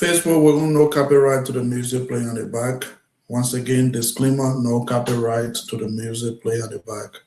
Facebook will no copyright to the music playing on the back. Once again, disclaimer: no copyright to the music playing on the back.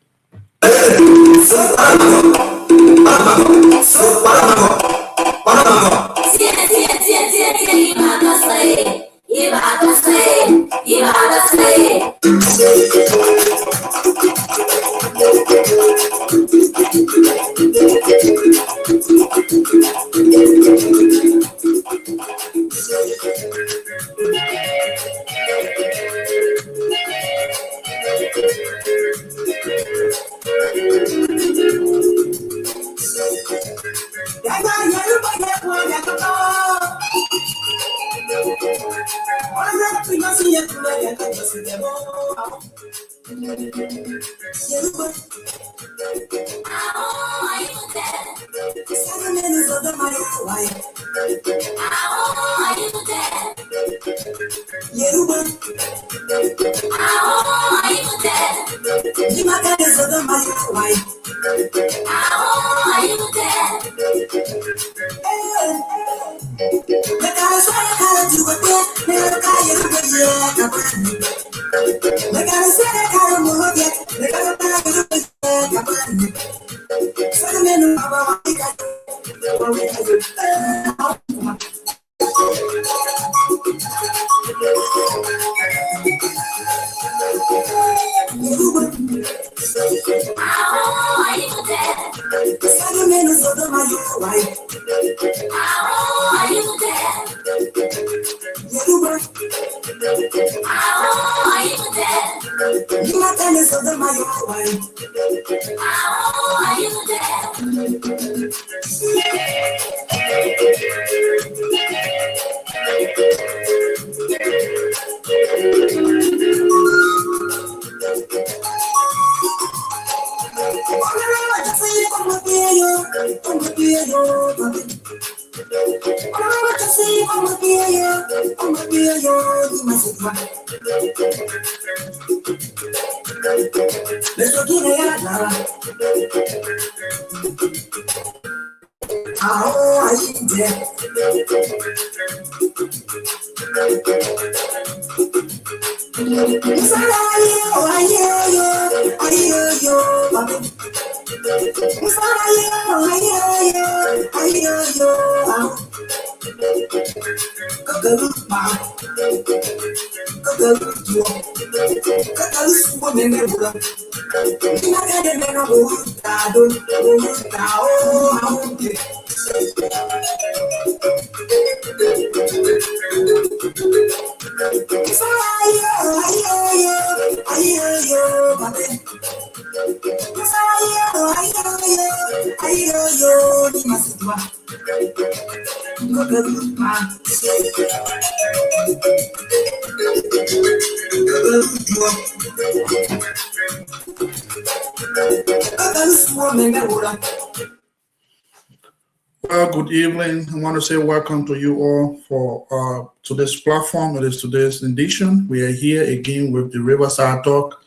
Well, good evening. I want to say welcome to you all for to this platform. It is today's edition. We are here again with the Riverside Talk,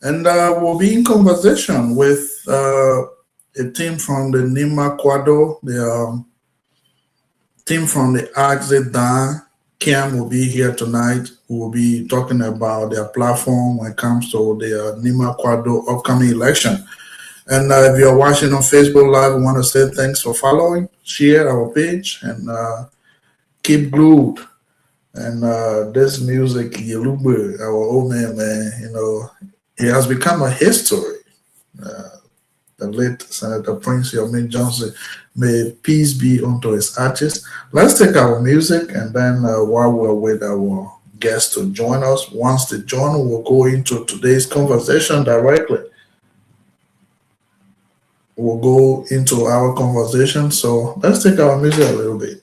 and we'll be in conversation with a team from the Nima Quado, the team from the Axe Dan Cam will be here tonight. We will be talking about their platform when it comes to the Nima Quado upcoming election. And if you're watching on Facebook Live, we want to say thanks for following, share our page, and keep glued. And this music, Yelube, our old man, it has become a history. The late Senator Prince Yomi Johnson, may peace be unto his artists. Let's take our music, and then while we're with our guests to join us, once they join, we'll go into today's conversation directly. We'll go into our conversation. So let's take our music a little bit.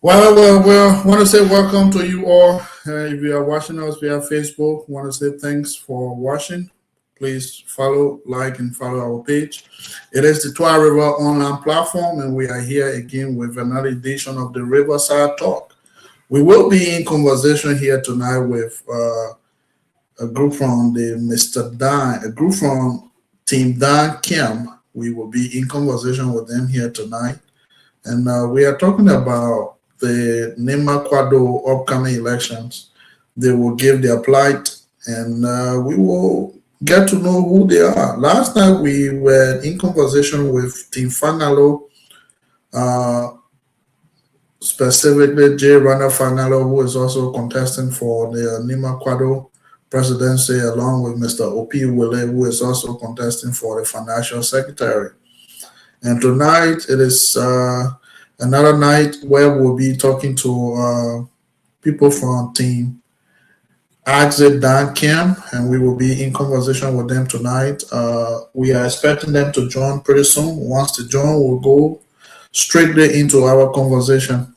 Well. Want to say welcome to you all. If you are watching us via Facebook, want to say thanks for watching. Please follow, like, and follow our page. It is the Twa River online platform, and we are here again with another edition of the Riverside Talk. We will be in conversation here tonight with a group from the Mr. Dan, a group from Team Dan Kim. We will be in conversation with them here tonight. And we are talking about the Nima Kwado upcoming elections. They will give their plight and we will get to know who they are. Last night we were in conversation with Team Fangalo, specifically J. Rana Fangalo, who is also contesting for the Nima Kwado presidency, along with Mr. O.P. Wille, who is also contesting for the financial secretary. And tonight it is another night where we'll be talking to people from Team Exit Dan Kim, and we will be in conversation with them tonight. We are expecting them to join pretty soon. Once they join, we'll go straightly into our conversation.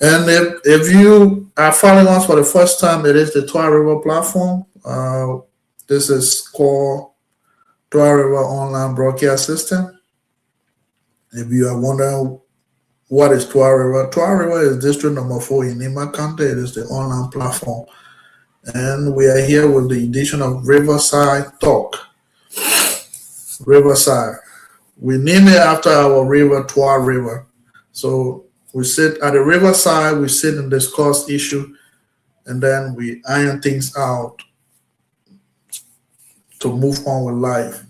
And if you are following us for the first time, it is the Twa River platform. This is called Twa River Online Broadcast System. If you are wondering what is Twa River? Twa River is district number 4 in Nima County. It is the online platform. And we are here with the edition of Riverside Talk. Riverside. We name it after our river, Twa River. So we sit at the riverside, we sit and discuss issue, and then we iron things out to move on with life.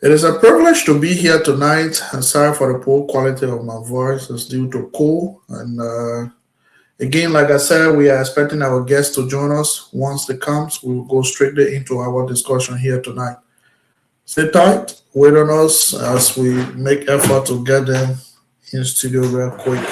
It is a privilege to be here tonight, and sorry for the poor quality of my voice. It's due to cold. And again, like I said, we are expecting our guests to join us. Once they come, we will go straight into our discussion here tonight. Sit tight, wait on us as we make effort to get them in studio real quick.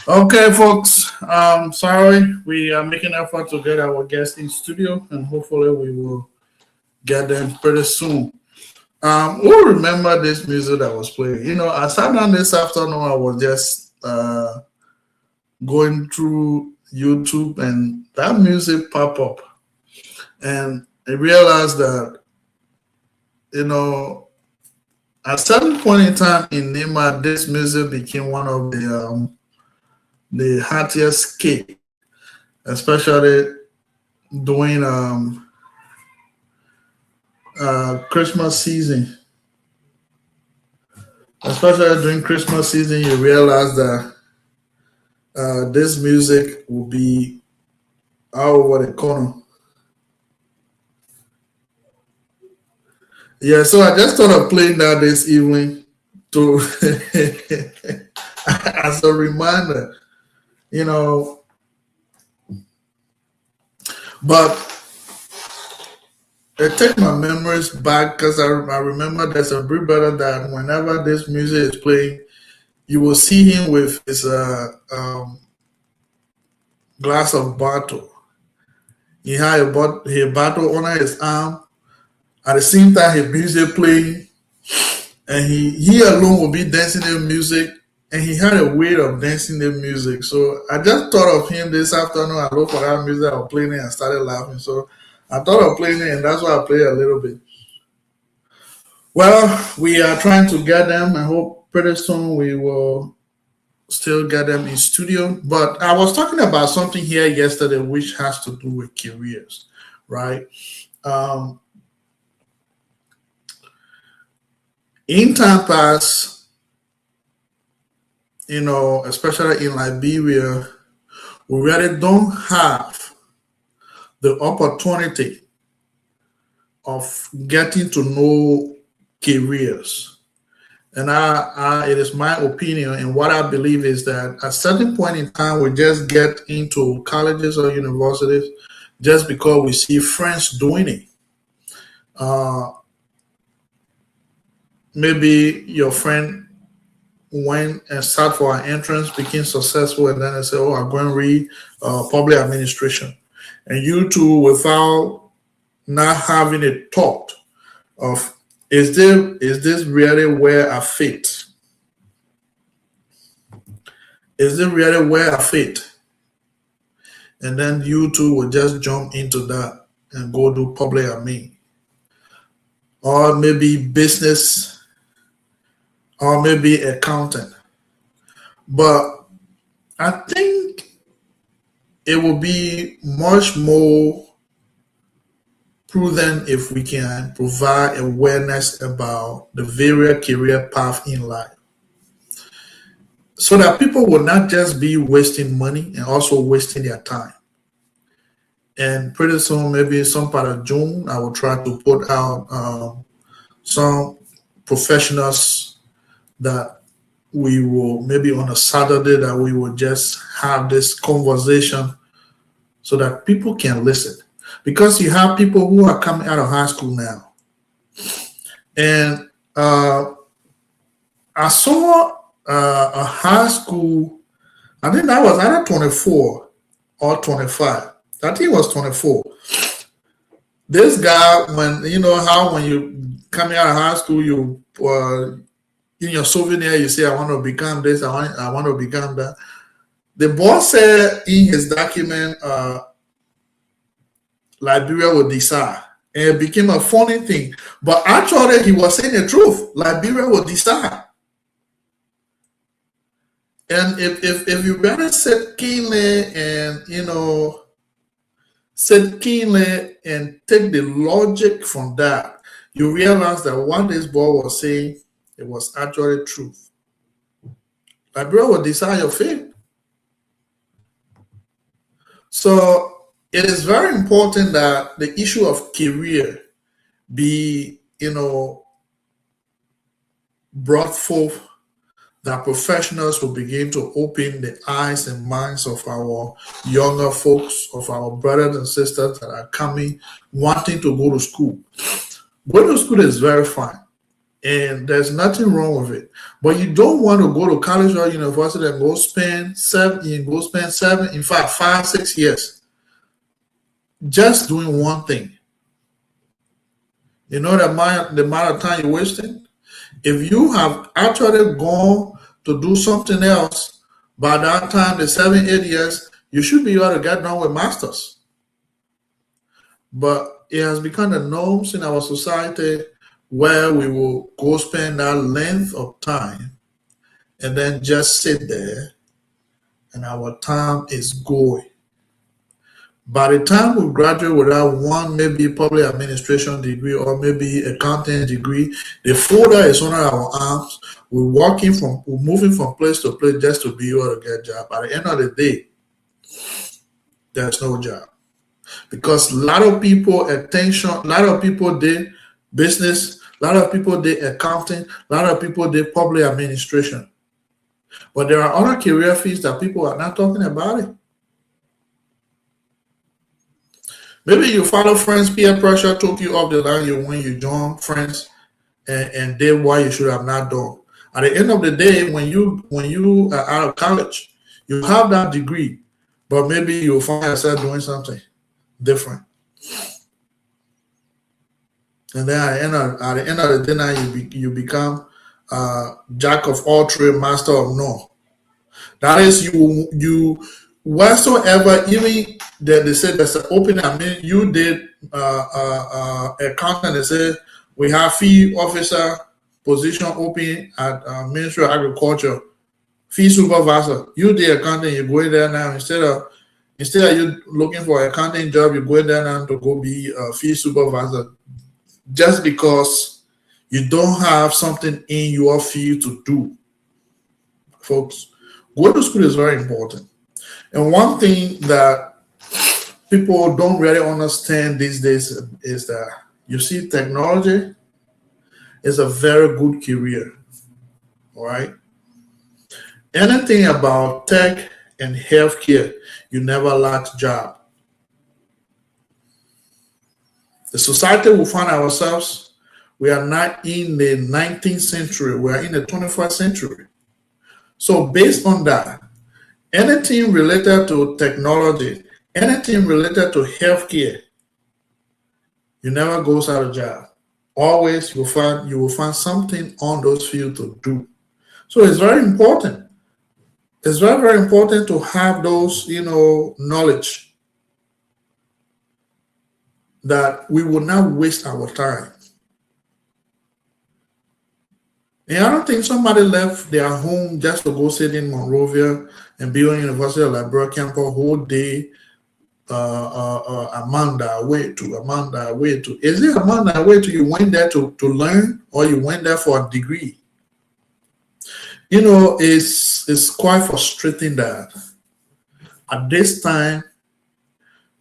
Okay, folks. Sorry, we are making effort to get our guests in studio, and hopefully we will get them pretty soon. Who remember this music that was playing? I sat down this afternoon. I was just going through YouTube, and that music pop up, and I realized that at certain point in time in Nema, this music became one of the hottest cake, especially during Christmas season. Especially during Christmas season, you realize that this music will be all over the corner. Yeah, so I just thought of playing that this evening to as a reminder, you know. But it takes my memories back because I remember there's a big brother that whenever this music is playing, you will see him with his glass of bottle. He had a bottle under his arm. At the same time, his music playing, and he alone will be dancing the music, and he had a way of dancing the music. So I just thought of him this afternoon. I looked for that music, I was playing it, and started laughing. So I thought of playing it, and that's why I played a little bit. Well, we are trying to get them. I hope pretty soon we will still get them in studio. But I was talking about something here yesterday, which has to do with careers, right? Um, in time past, especially in Liberia, we really don't have the opportunity of getting to know careers. And it is my opinion, and what I believe is that at a certain point in time, we just get into colleges or universities just because we see friends doing it. Uh, Maybe your friend went and sat for an entrance, became successful, and then they say, "Oh, I'm going to read public administration," and you too, without not having a thought of is this really where I fit? Is this really where I fit? And then you too will just jump into that and go do public admin, or maybe business, or maybe accountant. But I think it will be much more prudent if we can provide awareness about the various career path in life so that people will not just be wasting money and also wasting their time. And pretty soon, maybe some part of June, I will try to put out some professionals that we will, maybe on a Saturday, that we will just have this conversation so that people can listen. Because you have people who are coming out of high school now. And I saw a high school, I think that was either 24 or 25. I think it was 24. This guy, when you know how when you coming out of high school, In your souvenir, you say, I want to become this, I want to become that. The boss said in his document, Liberia will decide. And it became a funny thing. But actually, he was saying the truth. Liberia will decide. And if you better sit keenly and, sit keenly and take the logic from that, you realize that what this boy was saying, it was actually truth. Liberia will decide your fate. So it is very important that the issue of career be, brought forth, that professionals will begin to open the eyes and minds of our younger folks, of our brothers and sisters that are coming, wanting to go to school. Going to school is very fine, and there's nothing wrong with it. But you don't want to go to college or university and go spend 7, in fact, 5, 6 years just doing one thing. You know the amount of time you're wasting? If you have actually gone to do something else, by that time, the 7, 8 years, you should be able to get done with masters. But it has become the norms in our society where we will go spend that length of time and then just sit there and our time is going. By the time we graduate with that one, maybe public administration degree or maybe accounting degree, the folder is under our arms. We're moving from place to place just to be able to get a job. By the end of the day, there's no job. Because a lot of people did business, a lot of people did accounting, a lot of people did public administration. But there are other career fields that people are not talking about it. Maybe you follow friends, peer pressure took you off the line when you joined friends and did what you should have not done. At the end of the day, when you are out of college, you have that degree, but maybe you'll find yourself doing something different. And then at the end of the day, now you become jack of all trades, master of none. That is you whatsoever, even that they said there's an opening. I mean, you did accountant. They said we have fee officer position open at Ministry of Agriculture, fee supervisor. You did accounting, you go in there now instead of you looking for an accounting job, you go in there now to go be a fee supervisor, just because you don't have something in your field to do. Folks, going to school is very important. And one thing that people don't really understand these days is that you see technology is a very good career. All right. Anything about tech and healthcare, you never lack job. The society we find ourselves, we are not in the 19th century, we are in the 21st century. So based on that, anything related to technology, anything related to healthcare, you never goes out of job. Always you will find something on those fields to do. So it's very important. It's very, very important to have those, knowledge that we will not waste our time. And I don't think somebody left their home just to go sit in Monrovia and be on University of Liberia campus a whole day, Amanda way to. Is it Amanda way to you went there to learn, or you went there for a degree? It's quite frustrating that at this time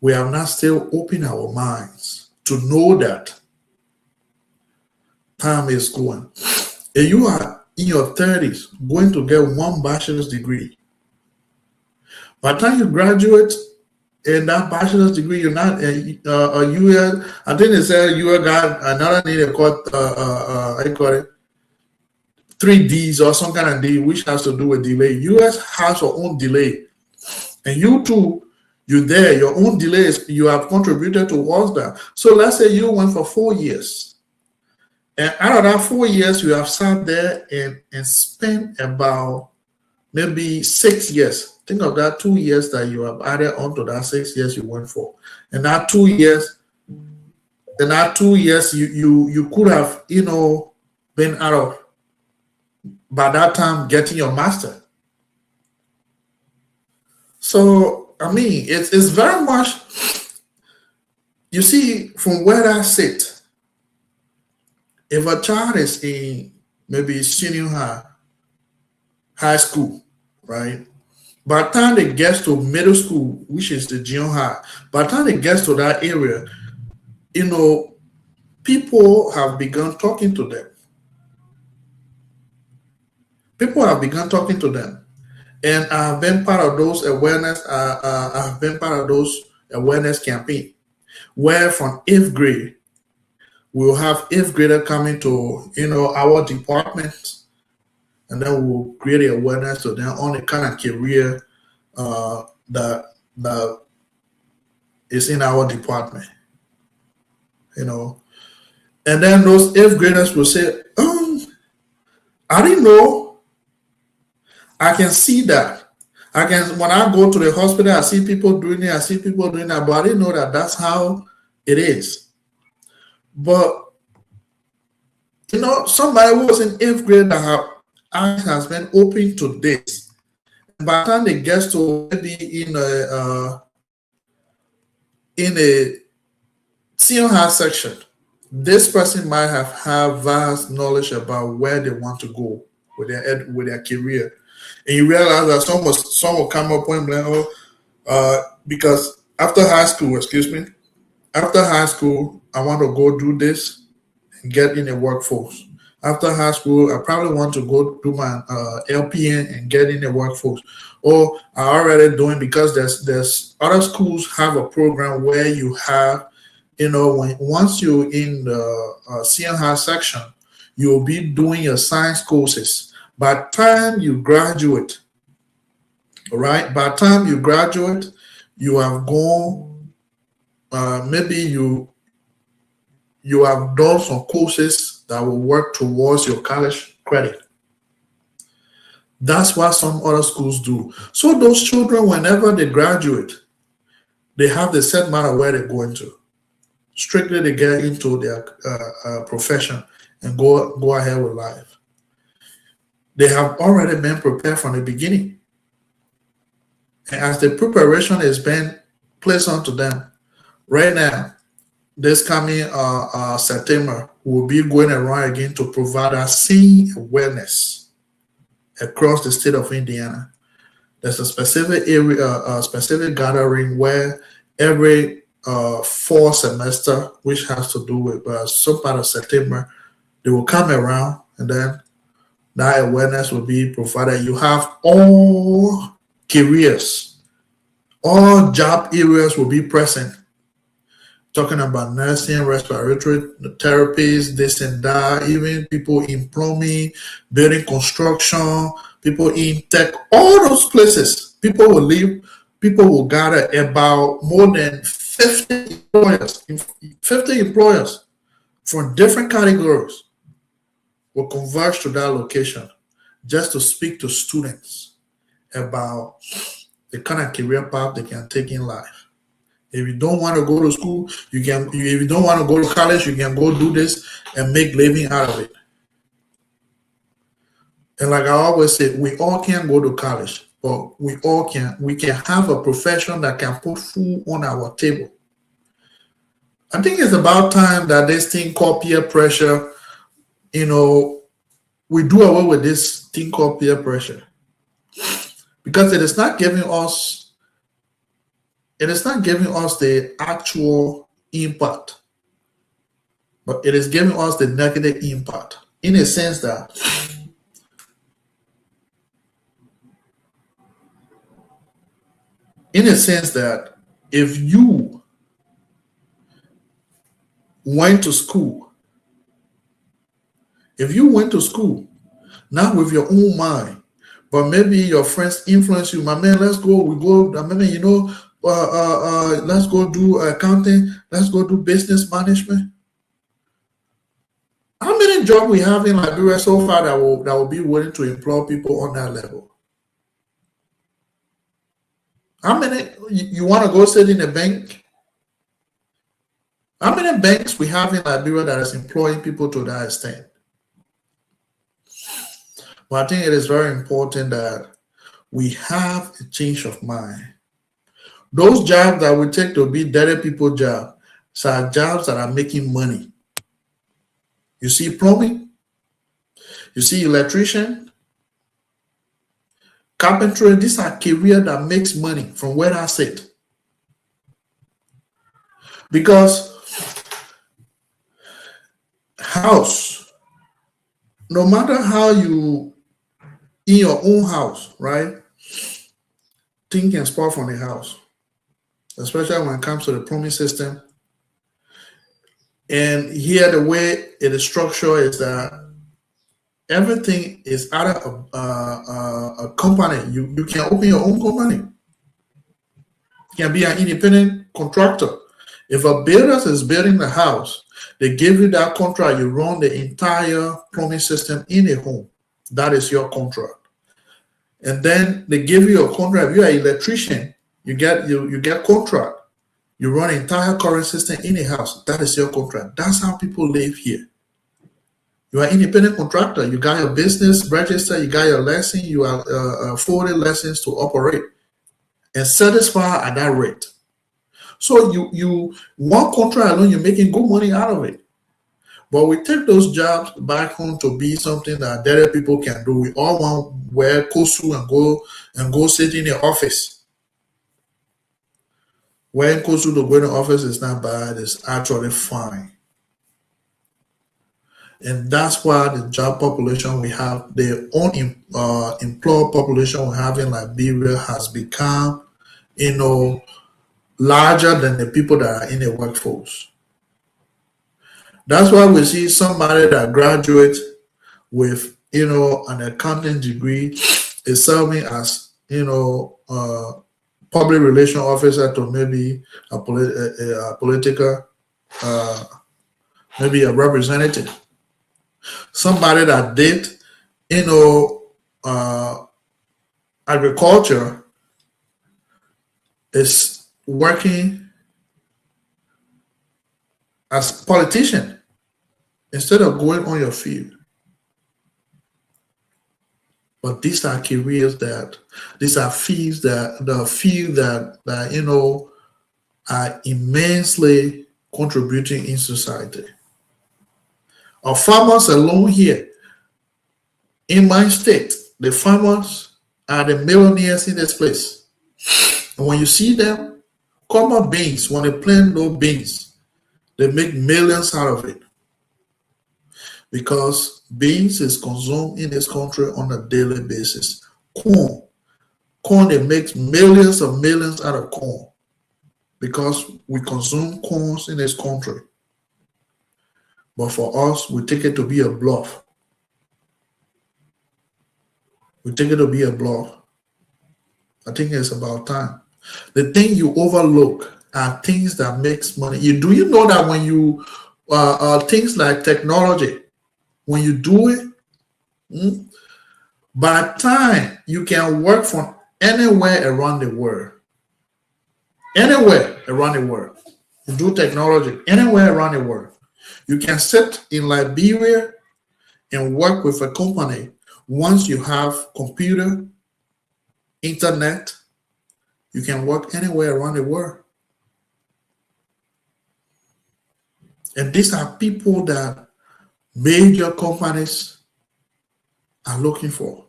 we have not still opened our minds to know that time is going. If you are in your 30s going to get one bachelor's degree, by the time you graduate in that bachelor's degree, you're not I think they said you got another thing they call it 3Ds or some kind of D, which has to do with delay. US has your own delay. And you too, you're there, your own delays, you have contributed towards that. So let's say you went for 4 years. And out of that 4 years, you have sat there and spent about maybe 6 years. Think of that 2 years that you have added onto that 6 years you went for. And that 2 years, you could have, been out of by that time getting your master. So I mean, it's very much, you see, from where I sit, if a child is in maybe senior high school, right? By the time they get to middle school, which is the junior high, by the time they get to that area, people have begun talking to them. People have begun talking to them, and I've been part of those awareness. I've been part of those awareness campaign where from 8th grade we'll have 8th grader coming to our department, and then we'll create awareness to them on the kind of career that is in our department. And then those 8th graders will say, I didn't know. I can see that. When I go to the hospital, I see people doing it, I see people doing that, but I didn't know that that's how it is. But, somebody who was in 8th grade that have eyes has been open to this. And by the time they get to maybe in a senior high section, this person might have vast knowledge about where they want to go with their career. And you realize that some will come up and like, because after high school, I want to go do this and get in the workforce. After high school, I probably want to go do my LPN and get in the workforce. Or I already doing, because there's other schools have a program where you have, once you're in the senior high section, you'll be doing your science courses. By the time you graduate, all right, by the time you graduate, you have gone, maybe you have done some courses that will work towards your college credit. That's what some other schools do. So those children, whenever they graduate, they have the set matter where they're going to. Strictly, they get into their profession and go ahead with life. They have already been prepared from the beginning. And as the preparation is being placed onto them, right now, this coming September, we'll be going around again to provide a same awareness across the state of Indiana. There's a specific area, a specific gathering where every fall semester, which has to do with some part of September, they will come around, and then that awareness will be provided. You have all careers, all job areas will be present. Talking about nursing, respiratory therapies, this and that, even people in plumbing, building construction, people in tech, all those places, people will gather. About more than 50 employers from different categories will converge to that location just to speak to students about the kind of career path they can take in life. If you don't want to go to school, you can. If you don't want to go to college, you can go do this and make living out of it. And like I always say, we all can't go to college, but we can have a profession that can put food on our table. I think it's about time that this thing called peer pressure, we do away with this thing called peer pressure, because it is not giving us the actual impact, but it is giving us the negative impact, in a sense that if you went to school, not with your own mind, but maybe your friends influence you, my man, let's go, let's go do accounting, let's go do business management. How many jobs we have in Liberia so far that will be willing to employ people on that level? How many you want to go sit in a bank? How many banks we have in Liberia that is employing people to that extent? But I think it is very important that we have a change of mind. Those jobs that we take to be dirty people jobs are jobs that are making money. You see plumbing, you see electrician, carpentry. These are careers that makes money from where I sit. Because house, no matter how you in your own house, right? Things can spoil from the house, especially when it comes to the plumbing system. And here, the way it is structured is that everything is out of a company. You can open your own company. You can be an independent contractor. If a builder is building the house, they give you that contract. You run the entire plumbing system in a home. That is your contract. And then they give you a contract. If you're an electrician, you get contract. You run the entire current system in a house. That is your contract. That's how people live here. You are independent contractor. You got your business register. You got your license. You are afforded license to operate and satisfy at that rate. So you one contract alone, you're making good money out of it. But we take those jobs back home to be something that other people can do. We all want to wear kosu and go sit in the office. Wearing kosu to go in the office is not bad. It's actually fine. And that's why the job population we have, the employed population we have in Liberia has become, larger than the people that are in the workforce. That's why we see somebody that graduates with, an accounting degree is serving as, public relation officer to maybe a political, maybe a representative. Somebody that did, agriculture is working as a politician instead of going on your field. But these are careers these are fields that are immensely contributing in society. Our farmers alone here in my state, the farmers are the millionaires in this place. And when you see them, common beans, when they plant those beans, they make millions out of it. Because beans is consumed in this country on a daily basis. Corn, they make millions out of corn because we consume corns in this country. But for us, we take it to be a bluff. We take it to be a bluff. I think it's about time. The thing you overlook are things that makes money. Do you know that when you things like technology, when you do it, by the time you can work from anywhere around the world, you do technology anywhere around the world. You can sit in Liberia and work with a company once you have computer, internet. You can work anywhere around the world. And these are people that major companies are looking for.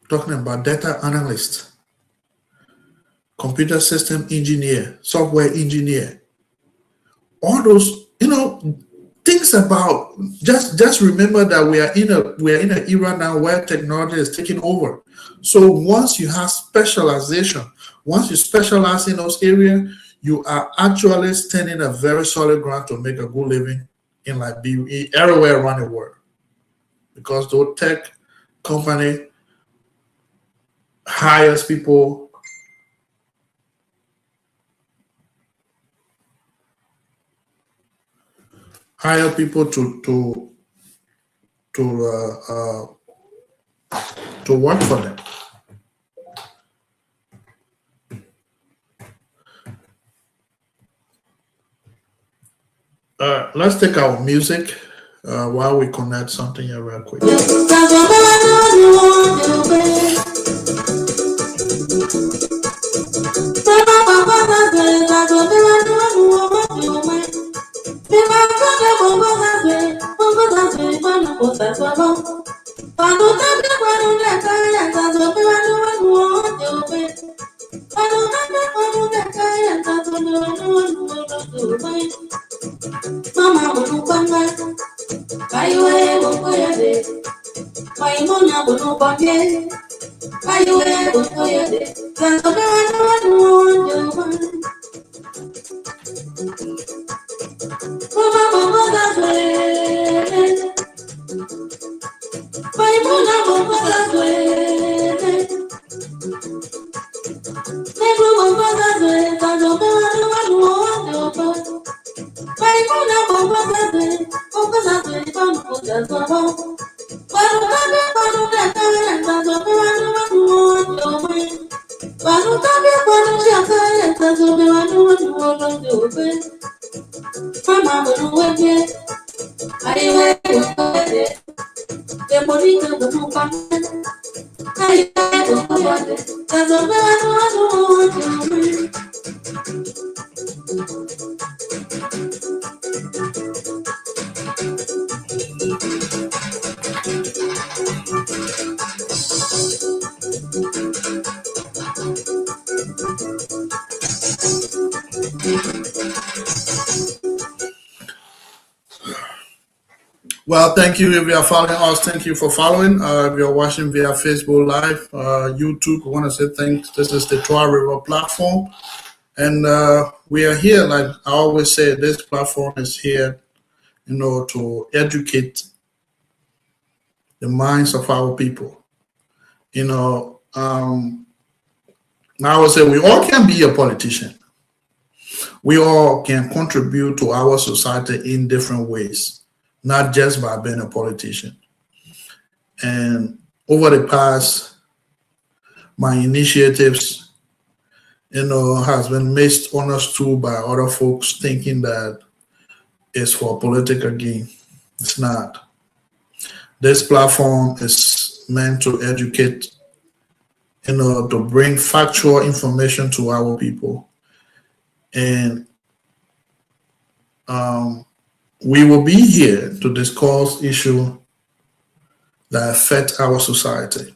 Talking about data analyst, computer system engineer, software engineer, all those, things about just remember that we are in an era now where technology is taking over. So once you have specialization, once you specialize in those areas, you are actually standing a very solid ground to make a good living in Liberia, everywhere around the world. Because the tech company hires people hire people to uh, to work for them. Let's take our music while we connect something here real quick. Well, thank you if you are following us. Thank you for following. If you're watching via Facebook Live, YouTube, I want to say thanks. This is the Trois River platform. And we are here, like I always say, this platform is here, to educate the minds of our people. I would say we all can be a politician. We all can contribute to our society in different ways, not just by being a politician. And over the past, my initiatives, has been missed honors too by other folks thinking that it's for political gain. It's not. This platform is meant to educate, to bring factual information to our people. And we will be here to discuss issues that affect our society.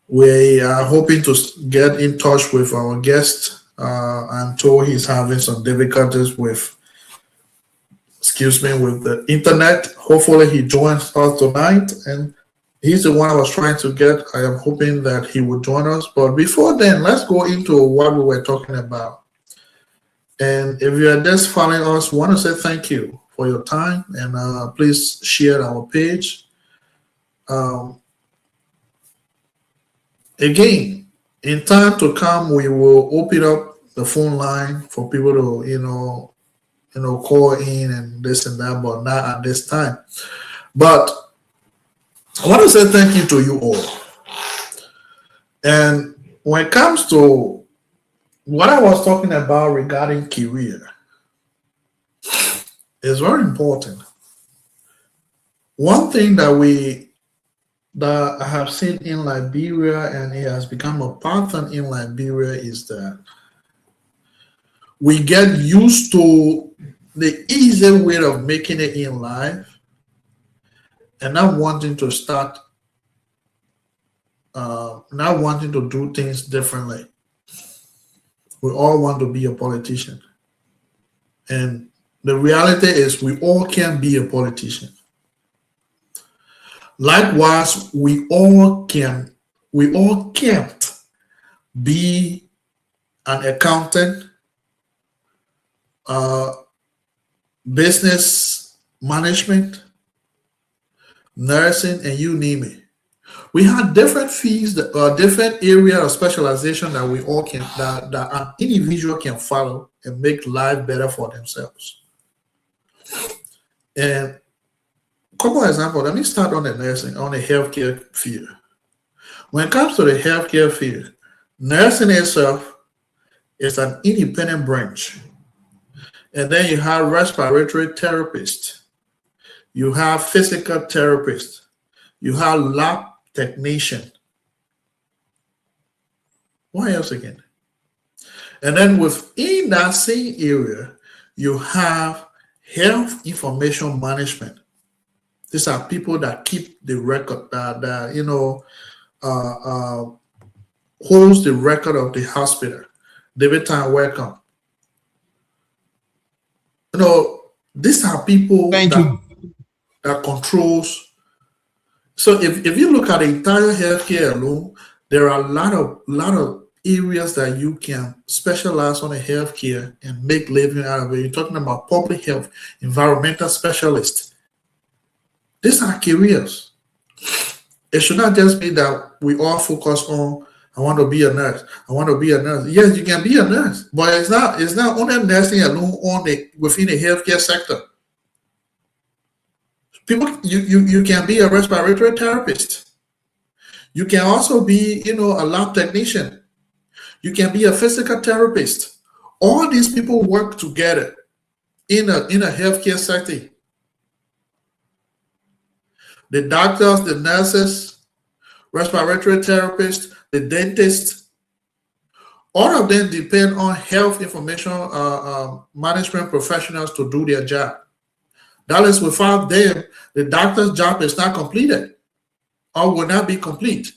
We are hoping to get in touch with our guest. I'm told he's having some difficulties with the internet. Hopefully he joins us tonight, and he's the one I was trying to get. I am hoping that he will join us. But before then, let's go into what we were talking about. And if you are just following us, we want to say thank you for your time, and please share our page. Again, in time to come, we will open up the phone line for people to, call in and this and that, but not at this time. But I want to say thank you to you all. And when it comes to what I was talking about regarding career, is very important. One thing that I have seen in Liberia, and it has become a pattern in Liberia, is that we get used to the easy way of making it in life and not wanting to do things differently. We all want to be a politician. And the reality is we all can be a politician. Likewise, we all can't be an accountant, business management, nursing, and you name it. We have different fields, different area of specialization that we all can, that an individual can follow and make life better for themselves. And couple example, let me start on the nursing, on the healthcare field. When it comes to the healthcare field, nursing itself is an independent branch. And then you have respiratory therapists, you have physical therapists, you have lab technician. What else again? And then within that same area, you have health information management. These are people that keep the record, that uh, uh, holds the record of the hospital. David Time, welcome. These are people Thank you. that controls. So if you look at the entire healthcare alone, there are a lot of areas that you can specialize on a healthcare and make living out of it. You're talking about public health, environmental specialists. These are careers. It should not just be that we all focus on I want to be a nurse. I want to be a nurse. Yes, you can be a nurse, but it's not only nursing alone within the healthcare sector. People, you can be a respiratory therapist. You can also be, a lab technician. You can be a physical therapist. All these people work together in a healthcare setting. The doctors, the nurses, respiratory therapists, the dentists, all of them depend on health information management professionals to do their job. That is, without them, the doctor's job is not completed or will not be complete.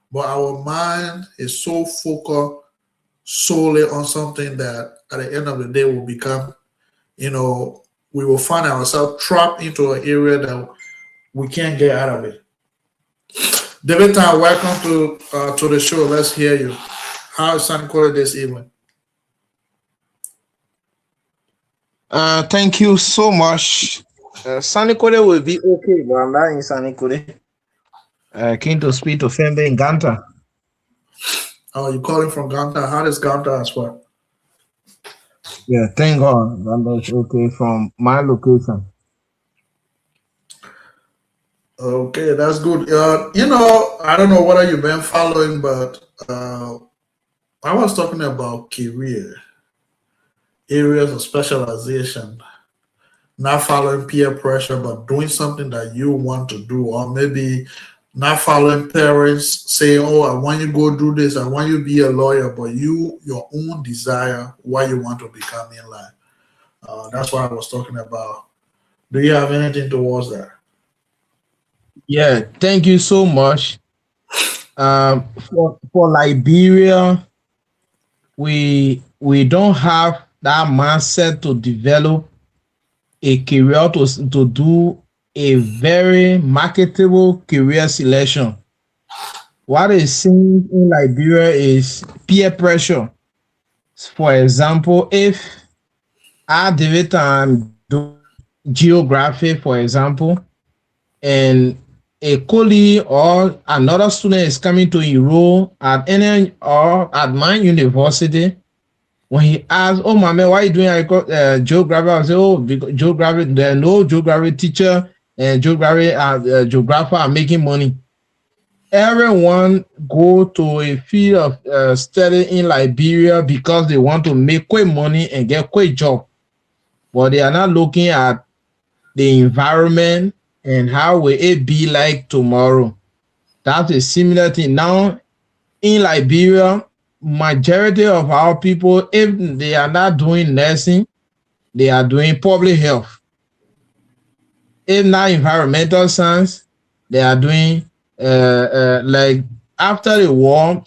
But our mind is so focused solely on something that at the end of the day will become, we will find ourselves trapped into an area that we can't get out of it. David Tan, welcome to the show. Let's hear you. How is San Quentin this evening? Thank you so much. Sunny Kode will be okay, but I'm not in Sunny Kode. Keen to speak to Fembe in Ganta. Oh, you calling from Ganta? How is Ganta as well? Yeah, thank God. Ganta is okay from my location. Okay, that's good. I don't know whether you've been following, but I was talking about career areas of specialization, not following peer pressure, but doing something that you want to do, or maybe not following parents saying, "Oh, I want you to go do this. I want you to be a lawyer," but your own desire, what you want to become in life. That's what I was talking about. Do you have anything towards that? Yeah, thank you so much. For Liberia, we don't have that mindset to develop a career to do a very marketable career selection. What is seen in Liberia is peer pressure. For example, if I David time doing geography, for example, and a colleague or another student is coming to enroll at any or at my university, when he asks, "Oh, my man, why are you doing geography?" I say, "Oh, because geography, there are no geography teacher and geographer are making money." Everyone go to a field of study in Liberia because they want to make quick money and get quick job, but they are not looking at the environment and how will it be like tomorrow. That's a similar thing. Now in Liberia, majority of our people, if they are not doing nursing, they are doing public health. If not environmental science, they are doing like after the war,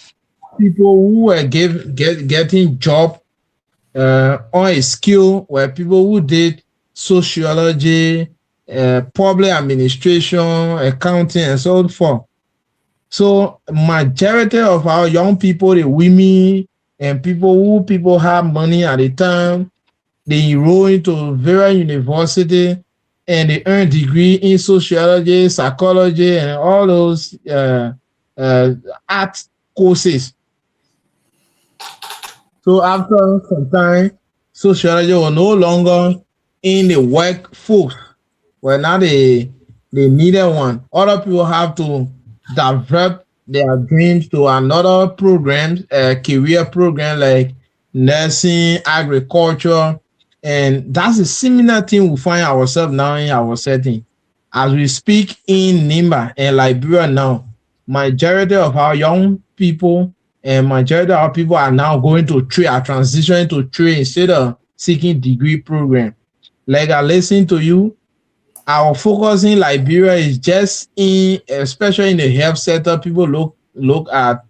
people who were getting job on a skill where people who did sociology, public administration, accounting, and so forth. So majority of our young people, the women and people have money at the time, they enroll into various university and they earn degree in sociology, psychology, and all those uh, art courses. So after some time, sociology will no longer in the workforce. Well, now they needed one. Other people have to divert their dreams to another program, career program like nursing, agriculture, and that's a similar thing we find ourselves now in our setting. As we speak in Nimba and Liberia now, majority of our young people and majority of our people are now going to trade, are transitioning to trade instead of seeking degree program. Like I listen to you, our focus in Liberia is just in, especially in the health sector, people look at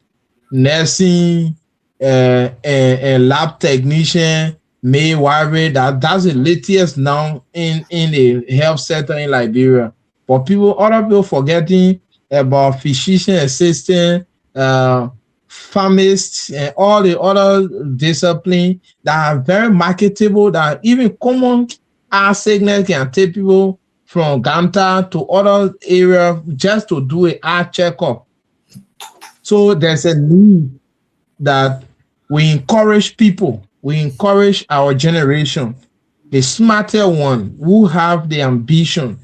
nursing and lab technician, midwifery. That's the latest now in the health sector in Liberia. But other people forgetting about physician assistant, pharmacists, and all the other disciplines that are very marketable. That even common eye sickness can take people from Ganta to other area just to do a eye checkup. So there's a need that we encourage people, we encourage our generation, the smarter one who have the ambition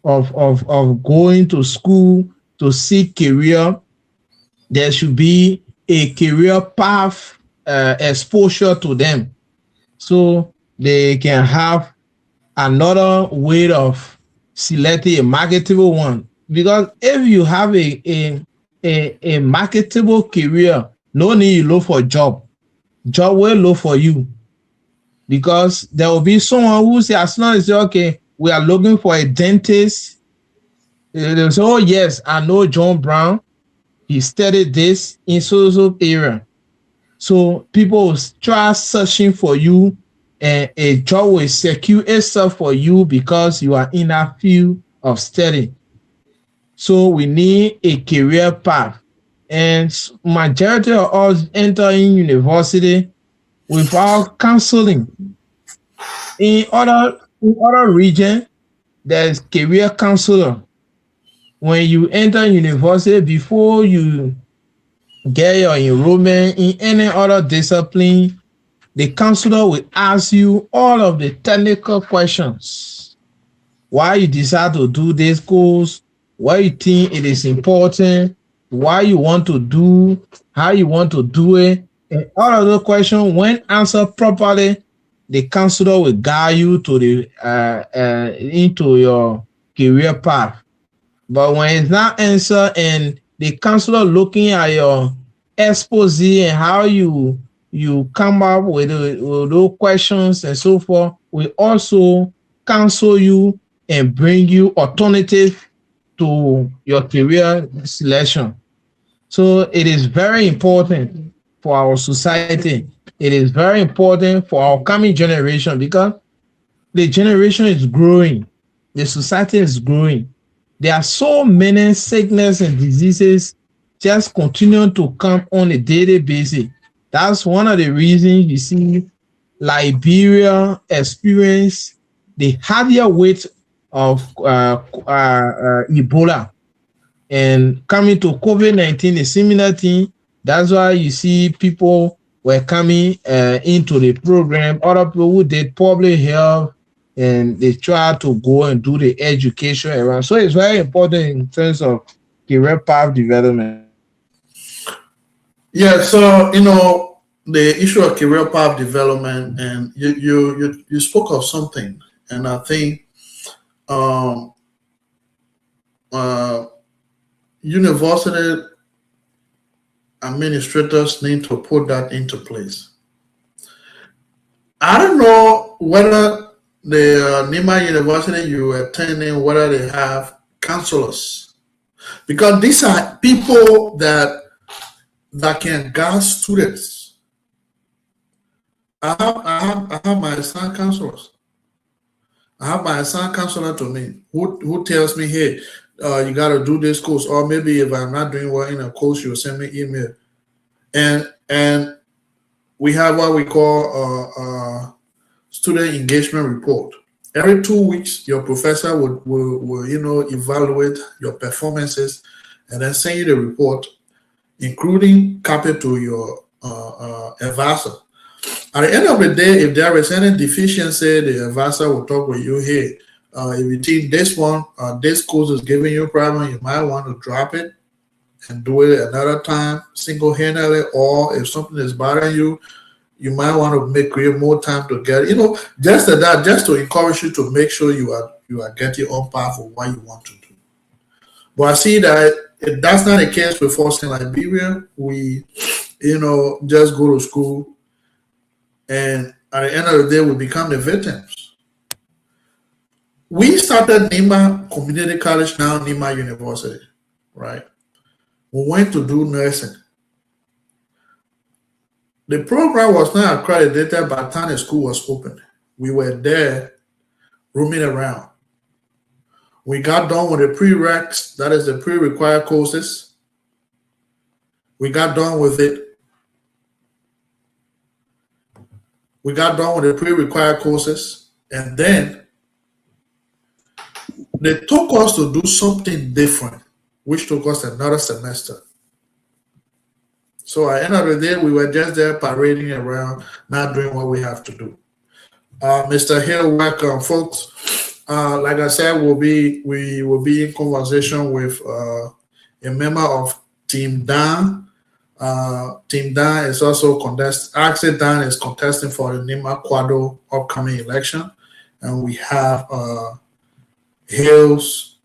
of going to school to seek career. There should be a career path exposure to them so they can have another way of selecting a marketable one. Because if you have a marketable career, no need you look for job will look for you, because there will be someone who say, as long as you say, okay, we are looking for a dentist, they'll say, oh yes, I know John Brown, he studied this in so area. So people will try searching for you, and a job will secure itself for you because you are in a field of study. So we need a career path. And majority of us enter in university without counseling. In other region, there's career counselor. When you enter university, before you get your enrollment in any other discipline, the counselor will ask you all of the technical questions. Why you decide to do this course, why you think it is important, why you want to do, how you want to do it. And all of those questions, when answered properly, the counselor will guide you to the into your career path. But when it's not answered and the counselor looking at your expose and how you come up with those questions and so forth, we also counsel you and bring you alternative to your career selection. So it is very important for our society. It is very important for our coming generation, because the generation is growing. The society is growing. There are so many sickness and diseases just continuing to come on a daily basis. That's one of the reasons you see Liberia experience the higher weight of Ebola. And coming to COVID-19, a similar thing. That's why you see people were coming into the program. Other people who did public health, and they try to go and do the education around. So it's very important in terms of career path development. Yeah, so the issue of career path development, and you spoke of something, and I think um, uh, university administrators need to put that into place. I don't know whether the Nima University you are attending, whether they have counselors, because these are people that can guide students. I have my assigned counselors. I have my assigned counselor to me who tells me, hey, you got to do this course, or maybe if I'm not doing well in a course, you'll send me email. And we have what we call student engagement report. Every 2 weeks, your professor will evaluate your performances and then send you the report, including copy to your advisor. At the end of the day, if there is any deficiency, the advisor will talk with you here. If you think this one, this course is giving you a problem, you might want to drop it and do it another time, single-handedly, or if something is bothering you, you might want to make create more time to get, just that, just to encourage you to make sure you are getting on par for what you want to do. But I see that if that's not the case with us in Liberia. We, just go to school, and at the end of the day, we become the victims. We started Nima Community College, now Nima University, right? We went to do nursing. The program was not accredited by the time the school was open. We were there roaming around. We got done with the prereqs, that is the pre-required courses. We got done with it. We got done with the pre-required courses, and then they took us to do something different, which took us another semester. So at the end of the day, we were just there parading around, not doing what we have to do. Mr. Hill, welcome, folks. Like I said, we will be in conversation with a member of Team Dan. Team Dan is also actually Dan is contesting for the Nima Quado upcoming election, and we have Hills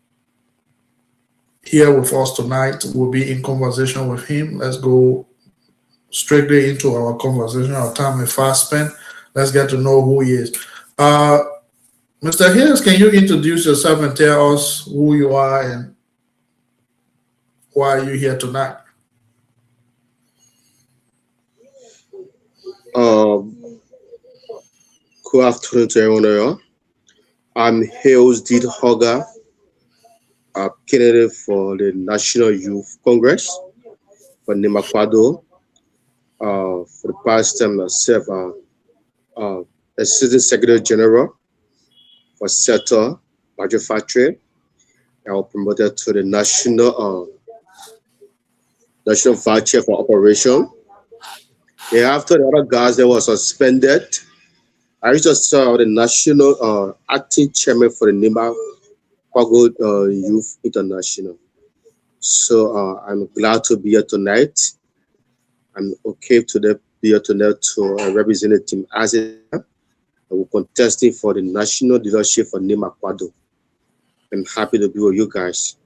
here with us tonight. We'll be in conversation with him. Let's go strictly into our conversation. Our time is fast spent. Let's get to know who he is. Mr. Hills, can you introduce yourself and tell us who you are and why are you here tonight? Good afternoon to everyone. I'm Hales Did Hogger, a candidate for the National Youth Congress for Nimakwado. For the past time, I served Assistant Secretary General for SETA Factory. I was promoted to the National Vice Chair for Operation. And after the other guys that were suspended, I used to serve the National Acting Chairman for the Nima Kwago Youth International. So I'm glad to be here tonight. I'm okay to be here tonight to represent the team as it is. We're contesting for the national leadership for Nima Kwado. I'm happy to be with you guys.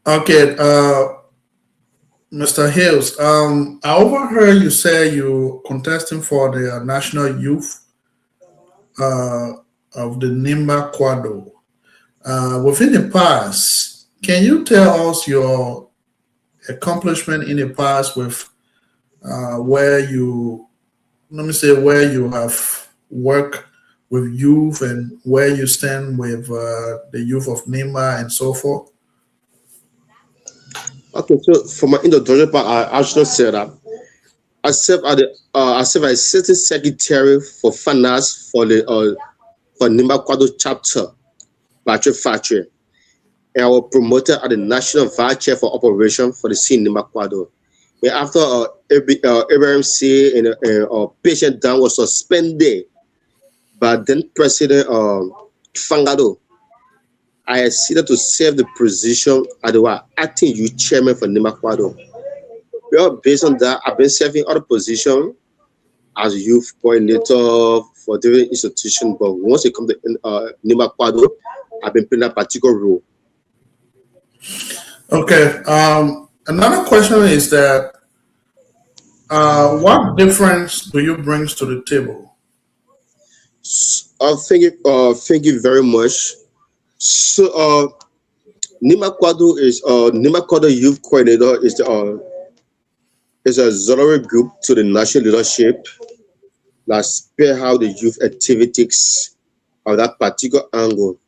Okay, Mr. Hills, I overheard you say you're contesting for the national youth of the Nimba Quado. Within the past, can you tell us your accomplishment in the past with where you, let me say, where you have worked with youth and where you stand with the youth of Nimba and so forth? Okay, so for my introduction part, I should say that I serve as Assistant Secretary for Finance for the for Nimba Kwado chapter, Battery Factory. And I was promoted as the National Vice Chair for Operation for the C Nimba Kwado. And after ABMC and patient down was suspended by then President Fangado, I acceded to serve the position as the acting youth chairman for Nima Kwado. Well, based on that, I've been serving other positions as a youth coordinator for different institutions. But once it comes to Nima Kwado, I've been playing a particular role. Okay. Another question is that what difference do you bring to the table? Thank you very much. So, Nima Kwado is Nima Kwado Youth Coordinator is a auxiliary group to the national leadership that spearhead the youth activities of that particular angle.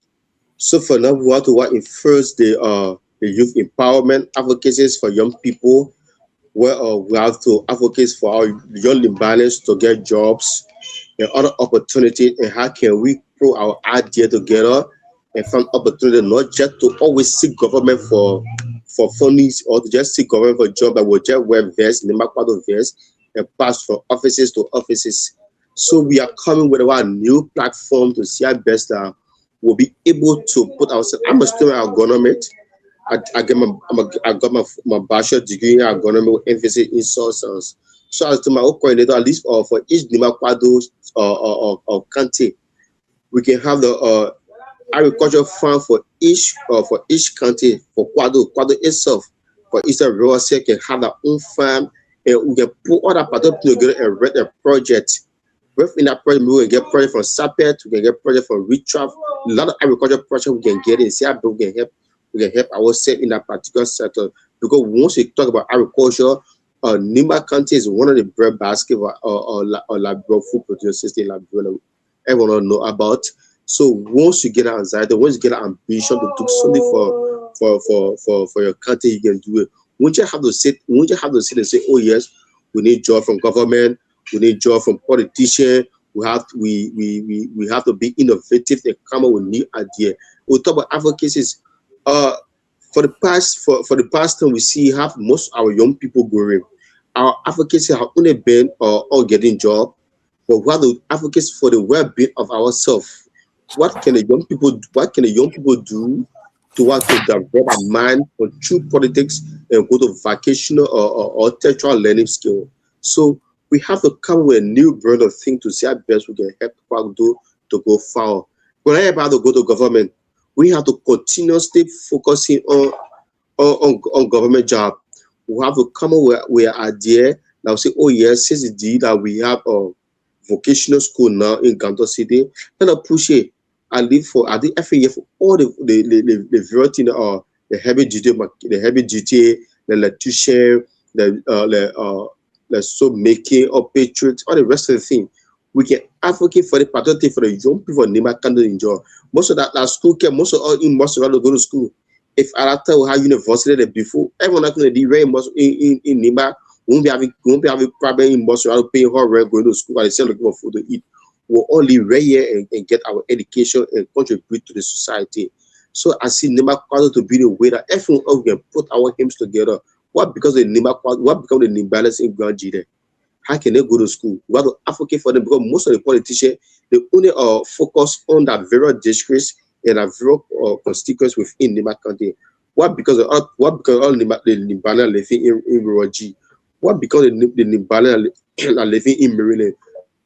So, for now, we have to work in first the youth empowerment advocacies for young people, where we have to advocate for our young Libanese to get jobs and other opportunities, and how can we put our idea together and find opportunity not just to always seek government for funding or to just seek government for job, but we just wear vest, Nima Kwado vest, and pass from offices to offices. So we are coming with our new platform to see how best that we'll be able to put ourselves. I'm a student at agronomy. I got my bachelor degree in agronomy with emphasis in soil science. So as to my own coordinator, at least for each Nima Kwado of county, we can have the agricultural farm for each county for Kwado itself. For each of Riverside can have their own farm, and we can put all that part of together and rent a project. Within that project, we can get project from Sapet, we can get project from Retraf, a lot of agricultural projects we can get in. See how we can help ourselves in that particular sector. Because once we talk about agriculture, Nima County is one of the bread basket or Liberia food producers in Liberia. Everyone know about. So once you get an anxiety, once you get an ambition to do something for your country, you can do it. Won't you have to sit and say, oh yes, we need job from government, we need job from politicians, we have to be innovative and come up with new idea. We talk about advocacies. For the past time we see have most of our young people going. Our advocacy have only been all getting job, but what the advocacy for the well-being of ourselves. What can the young people do to want to develop a mind for true politics and go to vocational or textual learning skill? So we have to come with a new brand of thing to see how best we can help people do to go far. When I about to go to government, we have to continuously focusing on government job. We have to come up with an idea that will say, oh yes, since indeed that we have a vocational school now in Ganto City, let us push it. I did every year for all the variety the heavy duty, the electrician, the soap making or patriots, all the rest of the thing. We can advocate for the patriotic for the young people in Nima can enjoy. Most of that school care, most of all in most of to go to school. If Arata will have university there before, everyone not going to do very much in Nima won't be having problem in most to pay her rent going to school and still looking for food to eat. We'll only rare here and get our education and contribute to the society. So I see Nima Kwado to be the way that everyone can put our hands together. What because the Nima Kwado, what become the imbalance in Grand G there? How can they go to school? We have to advocate for them because most of the politicians they only focus on that very districts and that very constituents within Nima County. What because all the Nimbana living in Roji? What because the Nimbana are living in Maryland?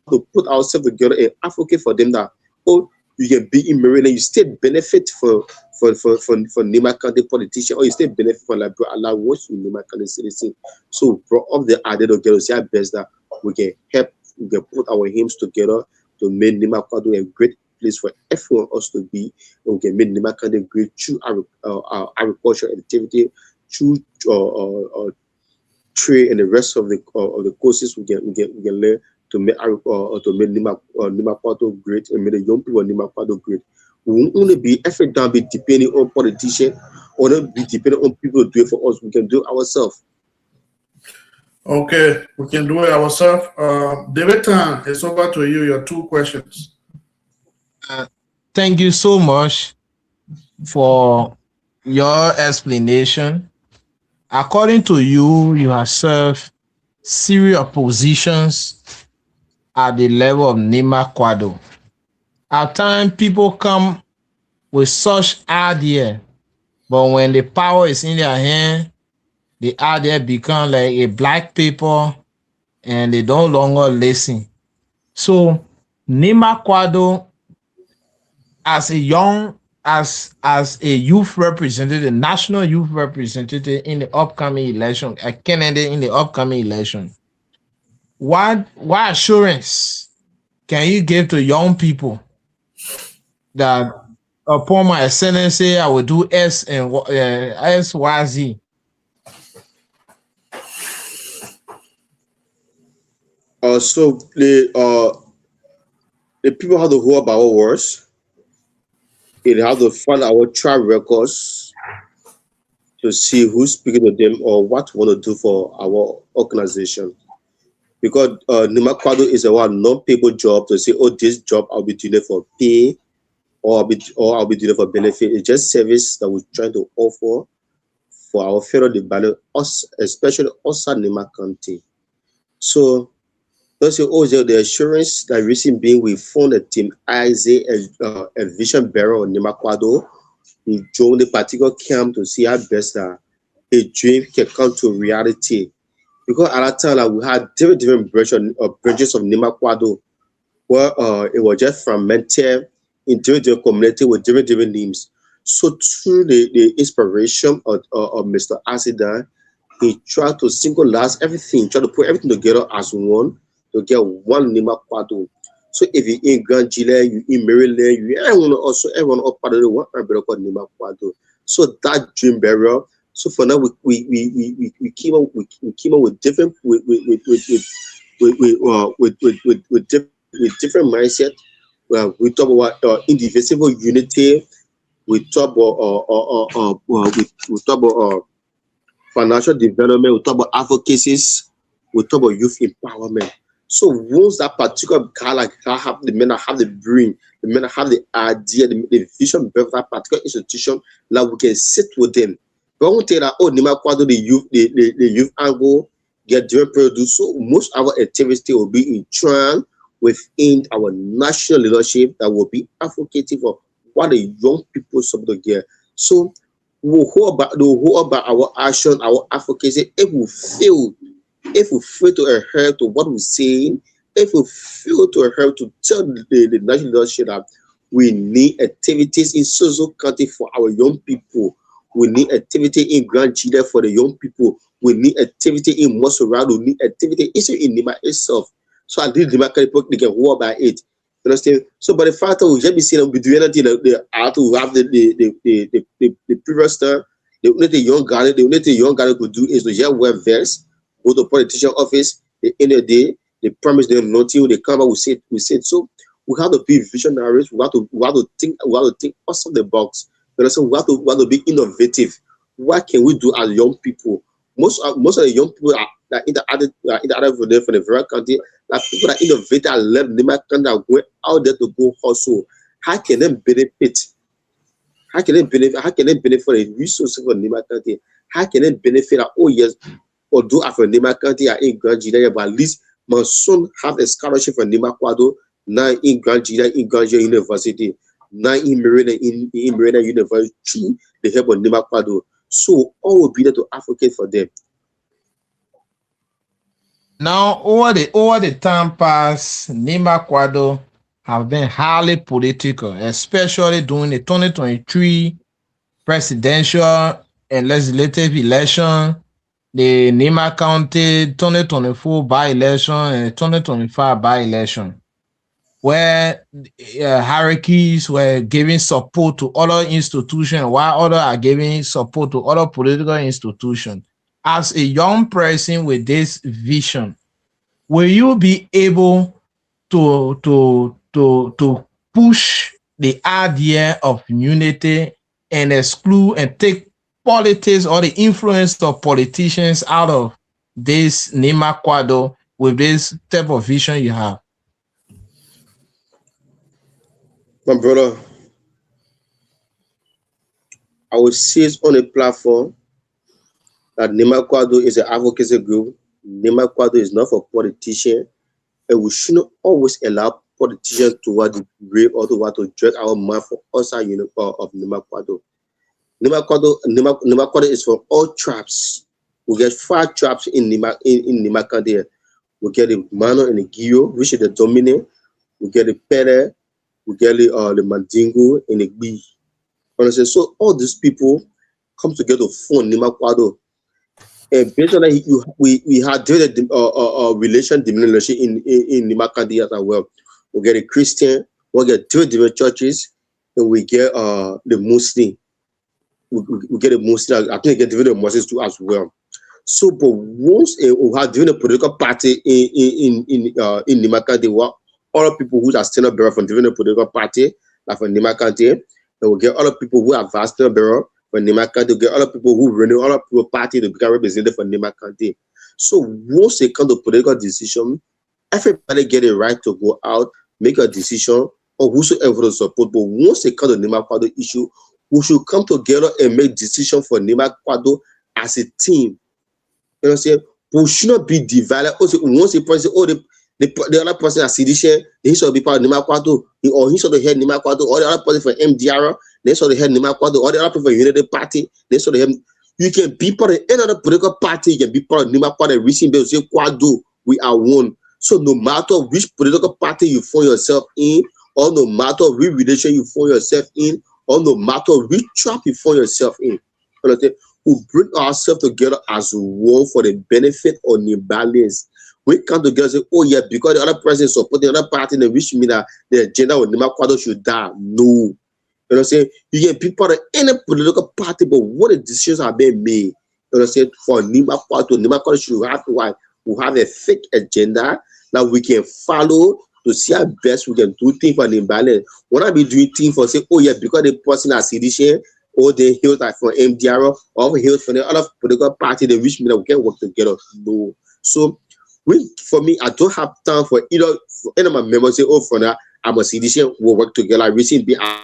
To put ourselves together and advocate for them that you can be in Maryland, you still benefit for Nima County politician, or you still benefit for like Allah wants you Nima County citizen. So brought up the idea together to see how best that we can help, we can put our hands together to make Nima County a great place for everyone else to be, and we can make Nima County great through our agricultural activity, through trade and the rest of the courses we can learn to make Nima Kwado great and make the young people of Nima Kwado great. We won't only be effort down be depending on politicians or not be depending on people to do it for us. We can do it ourselves. Okay, we can do it ourselves. David Tan, it's over to you. Your 2 questions. Thank you so much for your explanation. According to you, you have served series of positions at the level of Nima Kwado. At times, people come with such idea, but when the power is in their hand, the idea become like a black paper, and they don't longer listen. So, Nima Kwado, as a youth representative, national youth representative in the upcoming election, a candidate in the upcoming election, what assurance can you give to young people that upon my ascendancy I will do S and S, Y, Z? So the people have to hold up our words. They have to find our track records to see who's speaking to them or what we want to do for our organization. Because Nima Kwado is a non-paper job to say, oh, this job I'll be doing it for pay or I'll be doing it for benefit. It's just service that we're trying to offer for our fellow Debale, us, especially outside Nima County. So don't say, oh, the assurance that recently being we found a team Isaac a vision bearer on Nimakwado who joined the particular camp to see how best a dream can come to reality. Because at that time, like, we had different branches of Nimakwado where it was just fragmented in different community with different names. So through the inspiration of Mr. Asida, he tried to synchronize everything, try to put everything together as one to get one Nima Kwado. So if you in Grand Chile, you in Maryland, you everyone up part of the one umbrella called Nima Kwado. So that dream barrier. So for now we came up with different with different mindset. We talk about indivisible unity. We talk about we talk about financial development, we talk about advocacies, we talk about youth empowerment. So once that particular guy like have the men that have the brain, the men that have the idea, the vision of that particular institution, like we can sit with them. But when we tell that, oh, Nima Kwado, the youth angle, get different produce. So most of our activity will be in trend within our national leadership that will be advocating for what the young people supposed to get. So we whole about our action, our advocacy. If we fail to adhere to what we're saying, if we fail to adhere to tell the national leadership that we need activities in social County for our young people, we need activity in Grand Chile for the young people, we need activity in Mosorado, we need activity in Nima itself. So I did the market they can work by it. You understand? So, but the fact that we just be seeing we do anything, they have to have the previous term. The only thing young guy, could do is to just wear vests, go to politician office. The end of the day, they promise them nothing. They come out, we said. So we have to be visionaries. We have to think outside the box. You understand? We have to be innovative. What can we do as young people? Most of the young people are in the other for the very country, like people that innovate and learn the market that go out there to go hustle. How can they benefit? How can they benefit for the resources for Nima County? How can they benefit that, oh yes, although after Nima County are in Grand Chile, but at least my son have a scholarship for Nima Kwado, now in Grand Chile, in Grand Chile University, now in Marina University, through the help of Nima Kwado. So all will be there to advocate for them. Now, over the time past, Nima Kwado have been highly political, especially during the 2023 presidential and legislative election, the Nima County 2024 by-election and 2025 by-election, where hierarchies were giving support to other institutions while others are giving support to other political institutions. As a young person with this vision, will you be able to push the idea of unity and exclude and take politics or the influence of politicians out of this Nima Kwado with this type of vision you have? My brother, I would say it on a platform that Nima Kwado is an advocacy group. Nima Kwado is not for politicians, and we shouldn't always allow politicians to want to rape or to want to drag our mouth for us of Nima Kwado. Nima Kwado is for all tribes. We get 5 tribes in Nima County. We get the Mano and the Gio, which is the dominant. We get the Pere, we get the Mandingo and the Gbi. So all these people come together to form Nima Kwado. And based on that, we had the relation diminution in Nima County as well. We get a Christian, we get 2 different churches, and we get the Muslim. We get a Muslim. I think we get different Muslims too as well. So, but once we have different political party in Nima County, what other people who are still bearer from different political party, like from Nima County, and we get other people who are vast bearer from Nima County, we get other people who renew other people party to become represented for Nima County. So once they come to political decision, everybody get a right to go out, make a decision on whosoever to support. But once they come to Nima Kwado issue, we should come together and make decision for Nima Kwado as a team. You know what I'm saying? but we should not be divided. Also, once a person, oh, the other person has sedition, he should be part of Nima Kwado, or he should head Nima Kwado, or the other person for MDR, they should head Nima Kwado, or the other person for Unity Party, they should have. You can be part of any other political party, you can be part of Nima Kwado, reaching bill, say Kwado, we are one. So no matter which political party you find yourself in, or no matter which relation you find yourself in, or no matter which trap you find yourself in, we bring ourselves together as one for the benefit of Nimbalians. We come together and say, oh yeah, because the other person support the other party, they wish me that the agenda of Nima Kwado should die. No. You know what I'm saying? You can be part of any political party, but what the decisions are being made, you know what I'm saying, for Nima Kwado should have a fake agenda that we can follow to see how best we can do things for Nimbalians. When I be doing things for say, oh yeah, because the person has sedition, or they hail like from MDR, or hail from the other political party, they wish me that we can work together. No. So for me, I don't have time for either for any of my members say, oh, for now, I'm a sedition, we'll work together. Like recently, I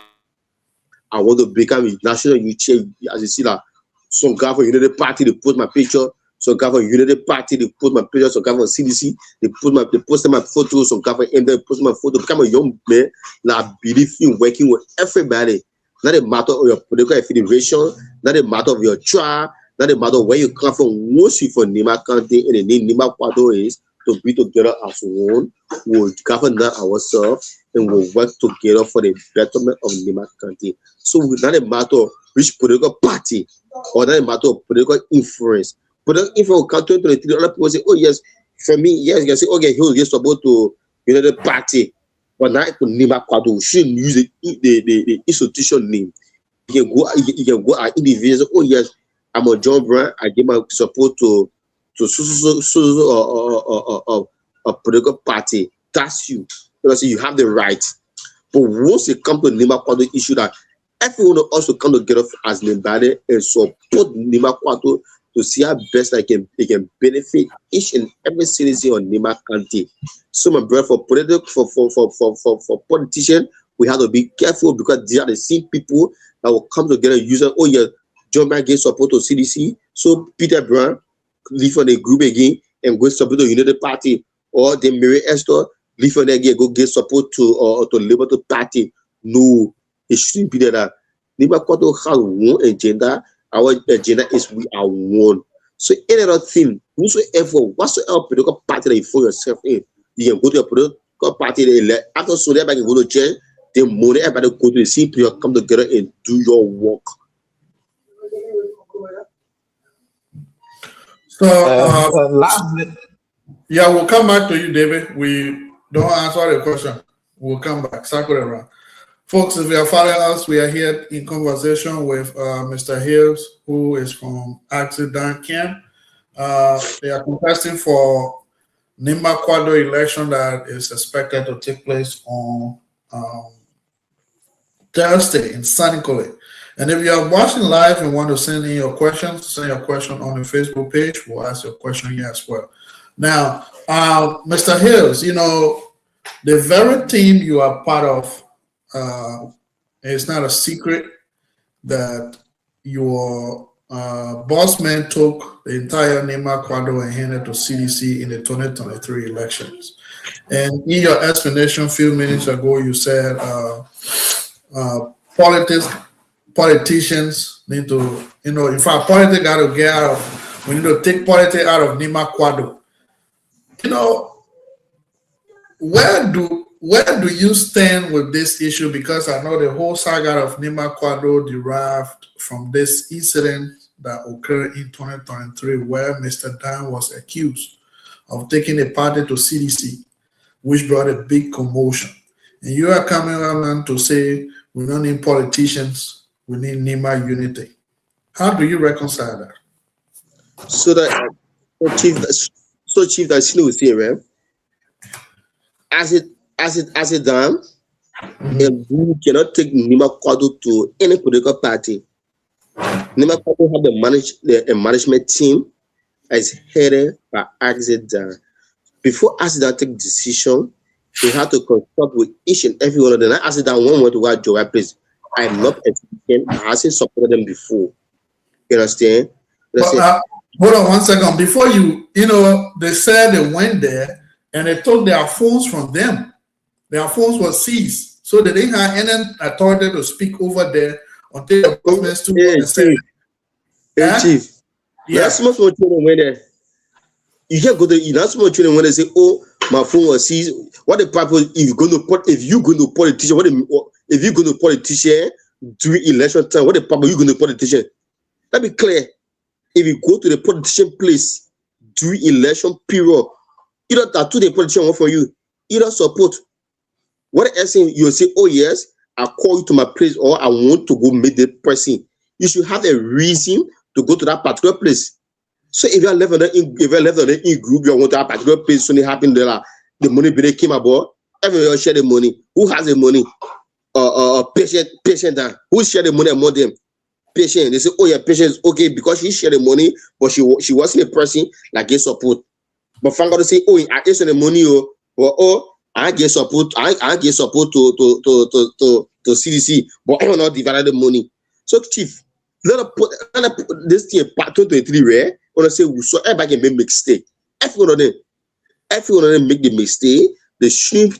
want to become a national youth chair. As you see, like some guy for Unity Party, they put my picture. Some guy for Unity Party, they put my picture. Some guy for CDC, they posted my photo. Some guy for MD, they posted my photo. Become a young man, like I believe in working with everybody. Not a matter of your political affiliation, not a matter of your tribe, not a matter of where you come from. Once you from Nima County and the name Nima Kwado is to be together as one, we'll govern that ourselves and we'll work together for the betterment of Nima County. So it's not a matter of which political party or not a matter of political influence. Political influence will come 2023, other people say, oh yes, for me, yes, you can say, okay, he'll get support to the party. But now Nima Kwado, we shouldn't use the institution name. You can go at individuals. Oh yes, I'm a John Brown. I give my support to a political party. That's you. Because you have the right. But once it comes to Nima Kwado issue, that everyone will also come together as Nimbale and support Nima Kwado to see how best they can benefit each and every citizen of Nima County. So my brother, for politicians, we have to be careful because they are the same people that will come together and use it. Oh yeah, John Brown gave support to CDC, so Peter Brown leave on the group again and go support the United Party, or then Mary Esther leave on again go give support to Liberty Party. No, it shouldn't be that. Nima Kwado has one agenda. Our agenda is we are one. So any other thing, whatsoever political party that you find yourself in, you can go to a political party they elect. After so everybody can go to church, then money everybody go to the same place, come together and do your work. So Lastly, yeah, we'll come back to you, David. We don't answer the question. We'll come back. Circle around. Folks, if you are following us, we are here in conversation with Mr. Hills, who is from Accident Camp. They are contesting for Nima Kwado election that is expected to take place on Thursday in Sanikole. And if you are watching live and want to send in your questions, send your question on the Facebook page. We'll ask your question here as well. Now, Mr. Hills, you know, the very team you are part of, it's not a secret that your boss man took the entire Nima Kwado and handed to CDC in the 2023 elections. And in your explanation a few minutes ago, you said politicians need to, in fact, politics got to get out of, we need to take politics out of Nima Kwado. Where do you stand with this issue? Because I know the whole saga of Nima Kwado derived from this incident that occurred in 2023, where Mr. Dan was accused of taking a party to CDC, which brought a big commotion. And you are coming around to say we don't need politicians, we need Nima unity. How do you reconcile that? So that Chief, that's you say, right? As it done, and we cannot take Nima Kwado to any political party. Nima Kwado have the management team as headed by Accident. Before Accident take decision, they had to consult with each and every one of them. Accident one went to watch Joe place. I'm not expecting. I hasn't supported them before. You understand? hold on 1 second. Before they said they went there and they took their phones from them. Their phones were seized. So they didn't have any authority to speak over there until the Oh, government stood up hey, and said, hey, eh? chief. Not Yeah. so much more children when they you can't go to you not so much children when they say, oh, my phone was seized. What the purpose if you going to politician, if you going to politician during election time, what the purpose you going to politician? Let me clear. If you go to the politician place during election period, you don't tattoo the politician want for you. You don't support. What else you say, oh yes, I call you to my place or I want to go meet the person. You should have a reason to go to that particular place. So if you're left on the in group, you want to have a particular place, something happened there, the money they came about, everyone share the money. Who has the money? Patient who share the money among them? Patient. They say, oh yeah, patient is okay because she shared the money, but she wasn't a person like get support. But Frank got to say, oh, I get the money, oh, I get support, I get support to CDC, but I will not divide the money. So chief, let us put this thing part 2023 where when I say so everybody can make mistake. Everyone of them make the mistake, they should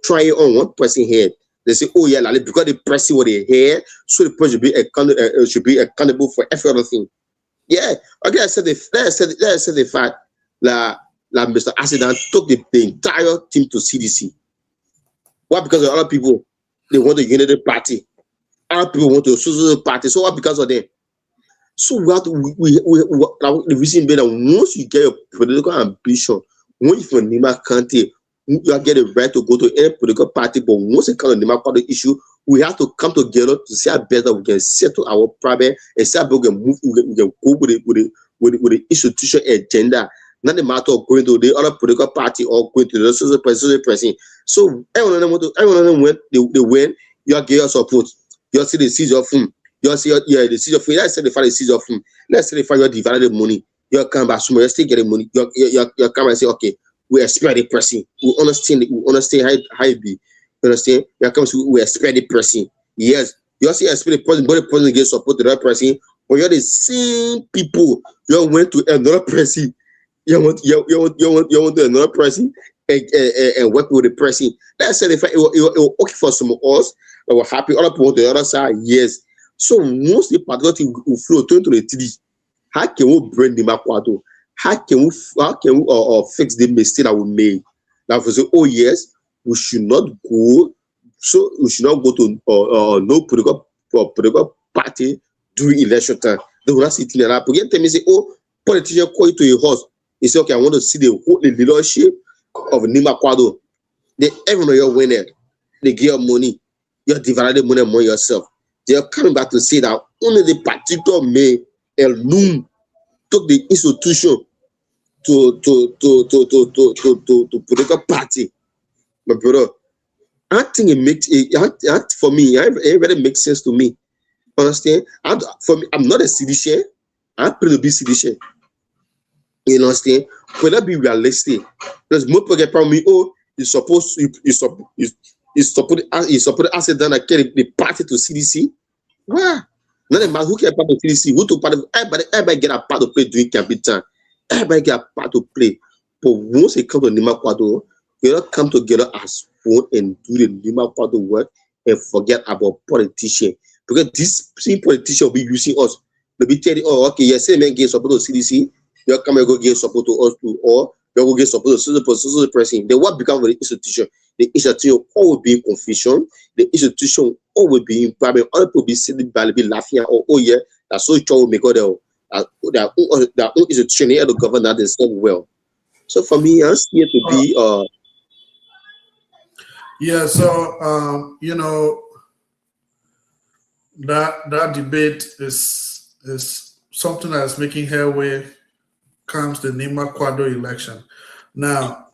try it on one person head. They say, oh yeah, like, because the person with their hair, so the person should be accountable for every other thing. Yeah, okay, I said the fact that Mr. Accident took the entire team to CDC. Why? Because of other people, they want a united party. Other people want a social party. So what? Because of them. So what the reason being that once you get your political ambition, when you from Nima County, you get the right to go to any political party, but once it comes to Nima County issue, we have to come together to see how better we can settle our problem and see how we can move, we can go with the institution agenda. Not the matter of going to the other political party or going to the social person. So everyone of them went, they win, you get your support. You see the seize your phone. You see the seize your phone. Let's say the father seize your phone. Let's say the father divided the money. You come back, you still get the money. You come and say, okay, we expect the person. We understand how it be. You understand? You come to we expect the person. Yes, you see expect the person, but the person gets support to that person. But you're the same people. You went to another person. You want to another person and work with the person. Let's say if it will okay for some of us, that were happy. Other people on the other side, yes. So once the patriotic will flow to the three, how can we bring the Makwado? How can we fix the mistake that we made? Now, if we say, oh yes, we should not go. So we should not go to no political party during election time. They will not sit in that. But tell me say, oh, politician call you to your house. He say, okay, I want to see the leadership of Nima Kwado. They everyone you're winning. They give you money. You're dividing money among yourself. They're coming back to say that only the particular man alone took the institution to political party. My brother, I think it makes it for me. It really makes sense to me. Understand? For me, I'm not a citizen. I'm pretty to be citizen. You understand? But that be realistic. Because most people get me, oh, you suppose you support accident and carry the party to CDC. Wow. Not a man who can part of CDC, who to part of everybody get a part to play during campaign time. Everybody get a part to play. But once it comes to Nima Kwado, you don't come together as one and do the Nima Kwado work and forget about politicians. Because this same politician will be using us. They'll be telling, oh, okay, yes, say man get support to CDC, you come and go get support to us too, or you go get support to social person. Then what becomes of the institution? The institution always be in confusion. The institution always be in problem. Other people be sitting by, be laughing at, oh yeah, that's so trouble make all that institution here to govern that is not well. So for me, I'm here to be Yeah, so that debate is something that's making headway comes the Nima Kwado election. Now,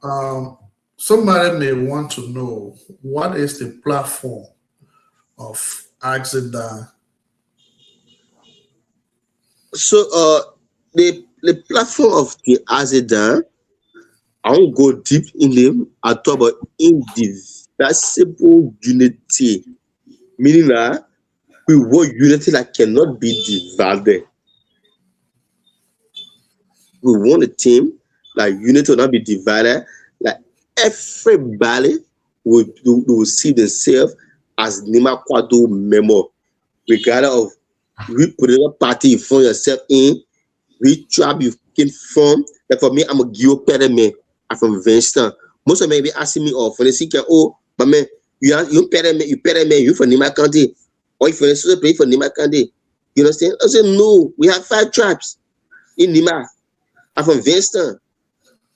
somebody may want to know what is the platform of Axida. so the platform of the Azeda, I won't go deep in them. I talk about indivisible unity, meaning that we want unity that cannot be divided. We want a team, like unity will not be divided. Like everybody will see themselves as Nima Kwado member, regardless of which political party you find yourself in, which tribe you came from. Like for me, I'm a Gio Pereme. I'm from Vincent. Most of them be asking me off when they see, oh, but man, you Pereme, you from Nima County, or if you're play for Nima County. You understand? I said, no, we have 5 tribes in Nima. I'm from Vincent.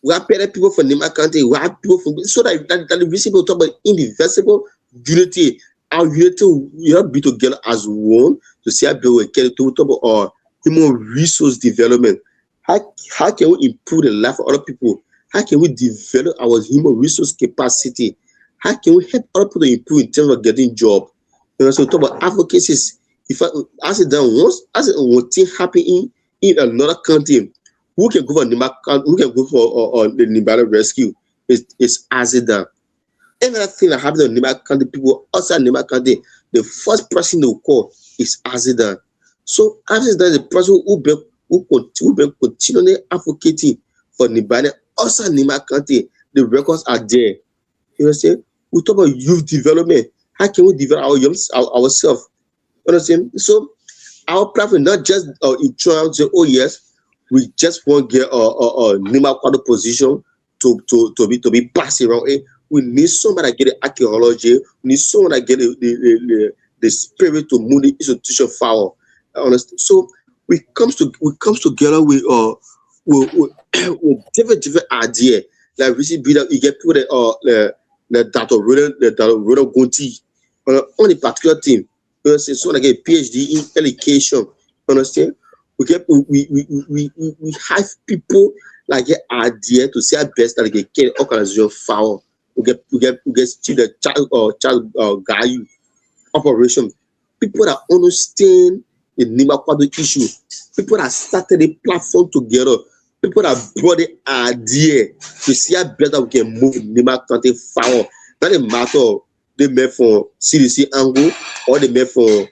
We have better people from Nima County. We have people from so that the visible talk about indivisible unity. Our unity we have be together as one to see how we can talk about our human resource development. How can we improve the life of other people? How can we develop our human resource capacity? How can we help other people to improve in terms of getting job? You know, so talk about advocacy. If I ask it down once, as it one thing happen in another country, who can go for who can go for the Nimbala rescue? It's Azida. Another thing that happens in Nima County, people outside Nima County, the first person they will call is Azida. So Azida is the person who continually advocating for Nibane outside Nima County. The records are there. You understand? We talk about youth development. How can we develop ourselves? You understand? So our platform not just in terms of yes, we just want to get a Nima Kwado position to be passed around. We need someone that get the archaeology. We need someone that get the spirit to move the institution forward. Understand? So we comes together with different idea. Like recently, you get people that the Dr. Rodan Gunti on a particular team. You understand? So like a PhD in education. Understand? We have people like an idea to say best that they can organization forward. We get the child guide operation. People that understand the Nima Kwado issue. People that started the platform together. People that brought the idea to see how better we can move Nima County forward. Not a matter of they made for CDC angle or they made for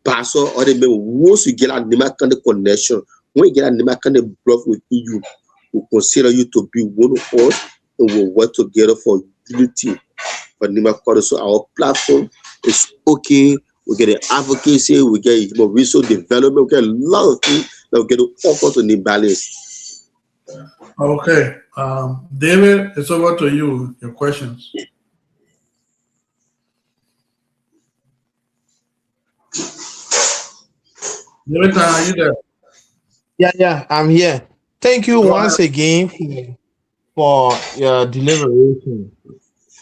Pastor or they made once you get a Nima County connection. When you get a Nima County bluff with EU, we consider you to be one of us and we'll work together for unity for Nima County. So our platform is okay. We get the advocacy, we get human resource development, we get a lot of things that we get to offer to Nibalis. Okay. David, it's over to you. Your questions. David, are you there? Yeah, I'm here. Thank you once again for your deliberation.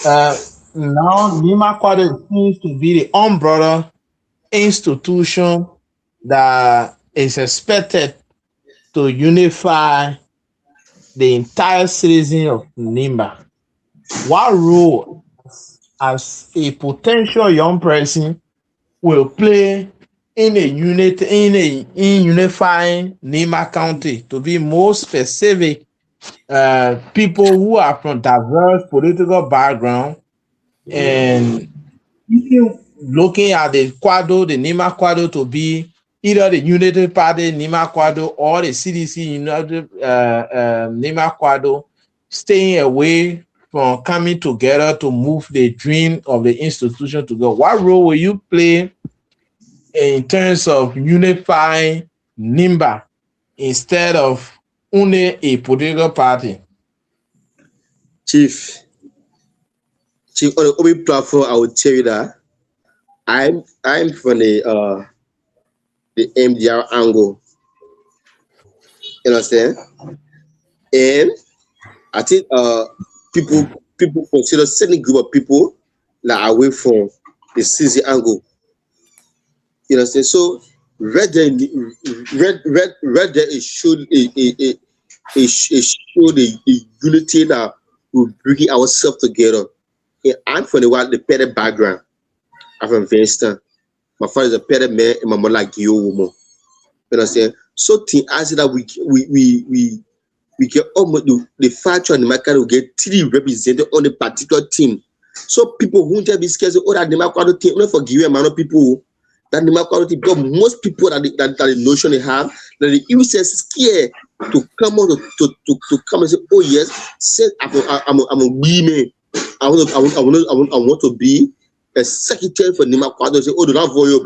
Now, Nima Kwado seems to be the umbrella institution that is expected to unify the entire citizen of Nimba. What role as a potential young person will play in unifying Nima County? To be more specific, people who are from diverse political background and looking at the Nima Kwado to be either the Unity Party Nima Kwado or the CDC United Nima Kwado, staying away from coming together to move the dream of the institution together. What role will you play in terms of unifying Nimba instead of only a political party? Chief, on the OB platform, I will tell you that I'm from the MDR angle. You understand? And I think people consider certain group of people that are away from the CZ angle. You understand? So red there it showed a unity that will bring ourselves together. And I'm from the better background. I'm from Vincent. My father is a better man and my mother like Guillaume. You understand? So as that we get almost the factor and the market will get 3 represented on a particular team. So people won't be scared. Oh, that the market team, not for Guillaume, man, people that the market team. Because most people that the notion they have that the EU says scared to come out to come and say, oh yes, say I'm a woman. I want to be a secretary for Nima Kwado. Say, oh, do not vote you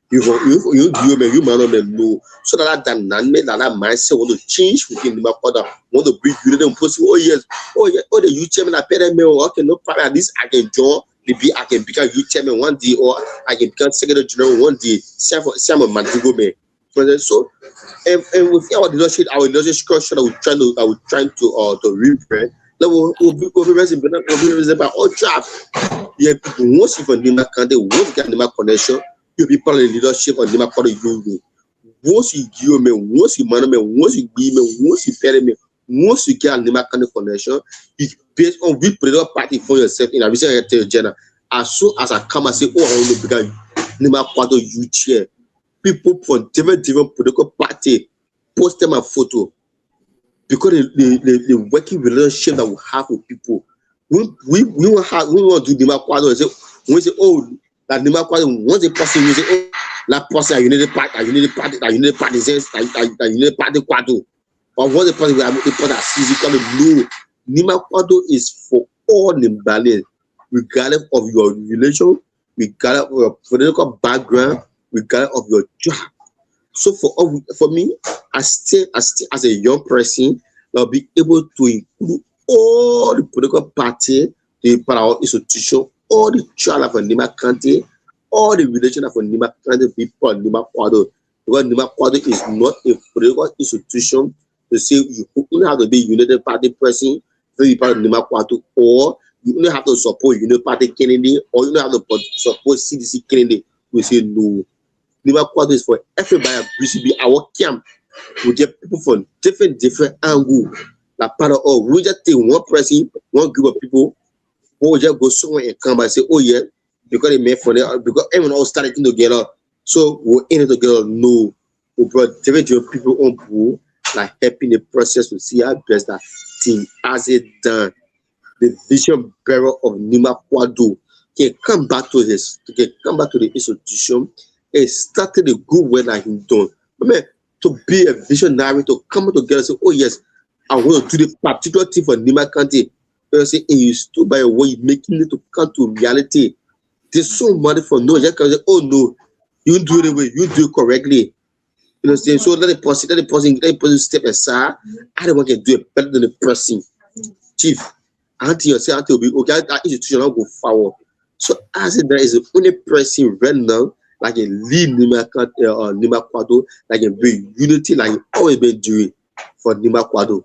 because you man on the no. So that mindset want to change within Nima Kwado. Want to bring you them post. Oh yes, oh the youth chairman I pay them okay, no problem. At least I can join. Maybe I can become youth chairman one day, or I can become secretary general one day. Same a Madigo man. So and with our leadership structure that we're trying to rebrand, that will be represented by all jobs. Yeah, people once you for Nima Kande, once you get Nima connection, you'll be part of the leadership of Nima Kande you. Once you give me, once you man me, once you be me, once you pay me, once you get Nima Kande connection, you based on which political party for yourself in a recent agenda. As soon as I come and say, oh, I want to become Nima Kwado youth chair, people from different political party post them a photo because the working relationship that we have with people. We want to do Nima Kwado and say we say, oh, that Nima Kwado once a person we say, oh, that person are unity party, partisans, that unity party Kwado. Or once a person we are the part that sees it coming, no. Nima Kwado is for all Nimbalians, regardless of your religion, regardless of your political background, regardless of your job. So for me, I still as a young person, I'll be able to include all the political party, the power institution, all the child of Nima County, all the religion of Nima County people, Nima Kwado. Because Nima Kwado is not a political institution to say you only have to be United Party person to be part of Nima Kwado, or you only have to support United Party Kennedy, or you only have to support CDC Kennedy. We say no. Nima Kwado is for everybody. We should be our camp. We get people from different angles. Like part of all, we just take one person, one group of people, who will just go somewhere and come and say, oh yeah, because they made for them, because everyone all started together. So we're in it together. No, we brought different people on board, like helping the process to see how best that team has it done. The vision bearer of Nima Kwado can come back to the institution. It started a good way that he done. I mean, to be a visionary, to come together and say, oh yes, I want to do the particular thing for Nima County. You say, and you stood by your way, making it to come to reality. There's so much for no. Just can say, oh no, you do it the way, you do it correctly. You know what I'm saying? So let the person step aside. I don't want to do it better than the person. Chief, until you say, until we okay, that institution will go forward. So as there is the only person right now like a lead Nima Kwado, like a big unity, like always been doing for Nima Kwado.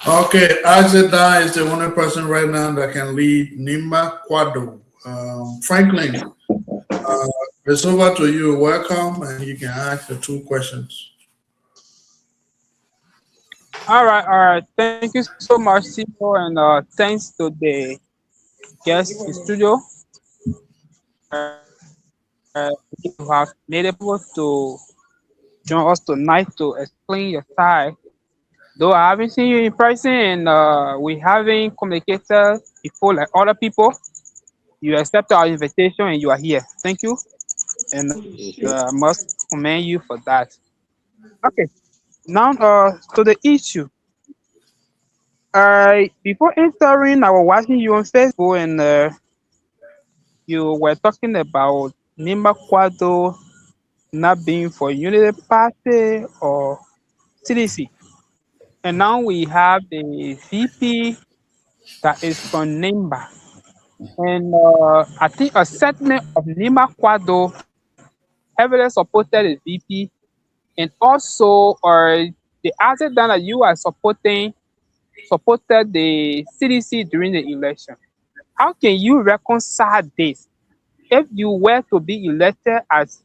Okay, Azeda is the only person right now that can lead Nima Kwado. Franklin, it's over to you. Welcome, and you can ask the two questions. All right. Thank you so much, Simo, and thanks to the guest in studio. You have made able to join us tonight to explain your side. Though I haven't seen you in person and we haven't communicated before like other people, you accept our invitation and you are here. Thank you, and I must commend you for that. Okay, now to the issue. Before entering, I was watching you on Facebook and you were talking about Nimba Kwado not being for Unity Party or CDC. And now we have the VP that is from Nimba. And I think a segment of Nimba Kwado heavily supported the VP. And also, the other than that you are supported the CDC during the election. How can you reconcile this if you were to be elected as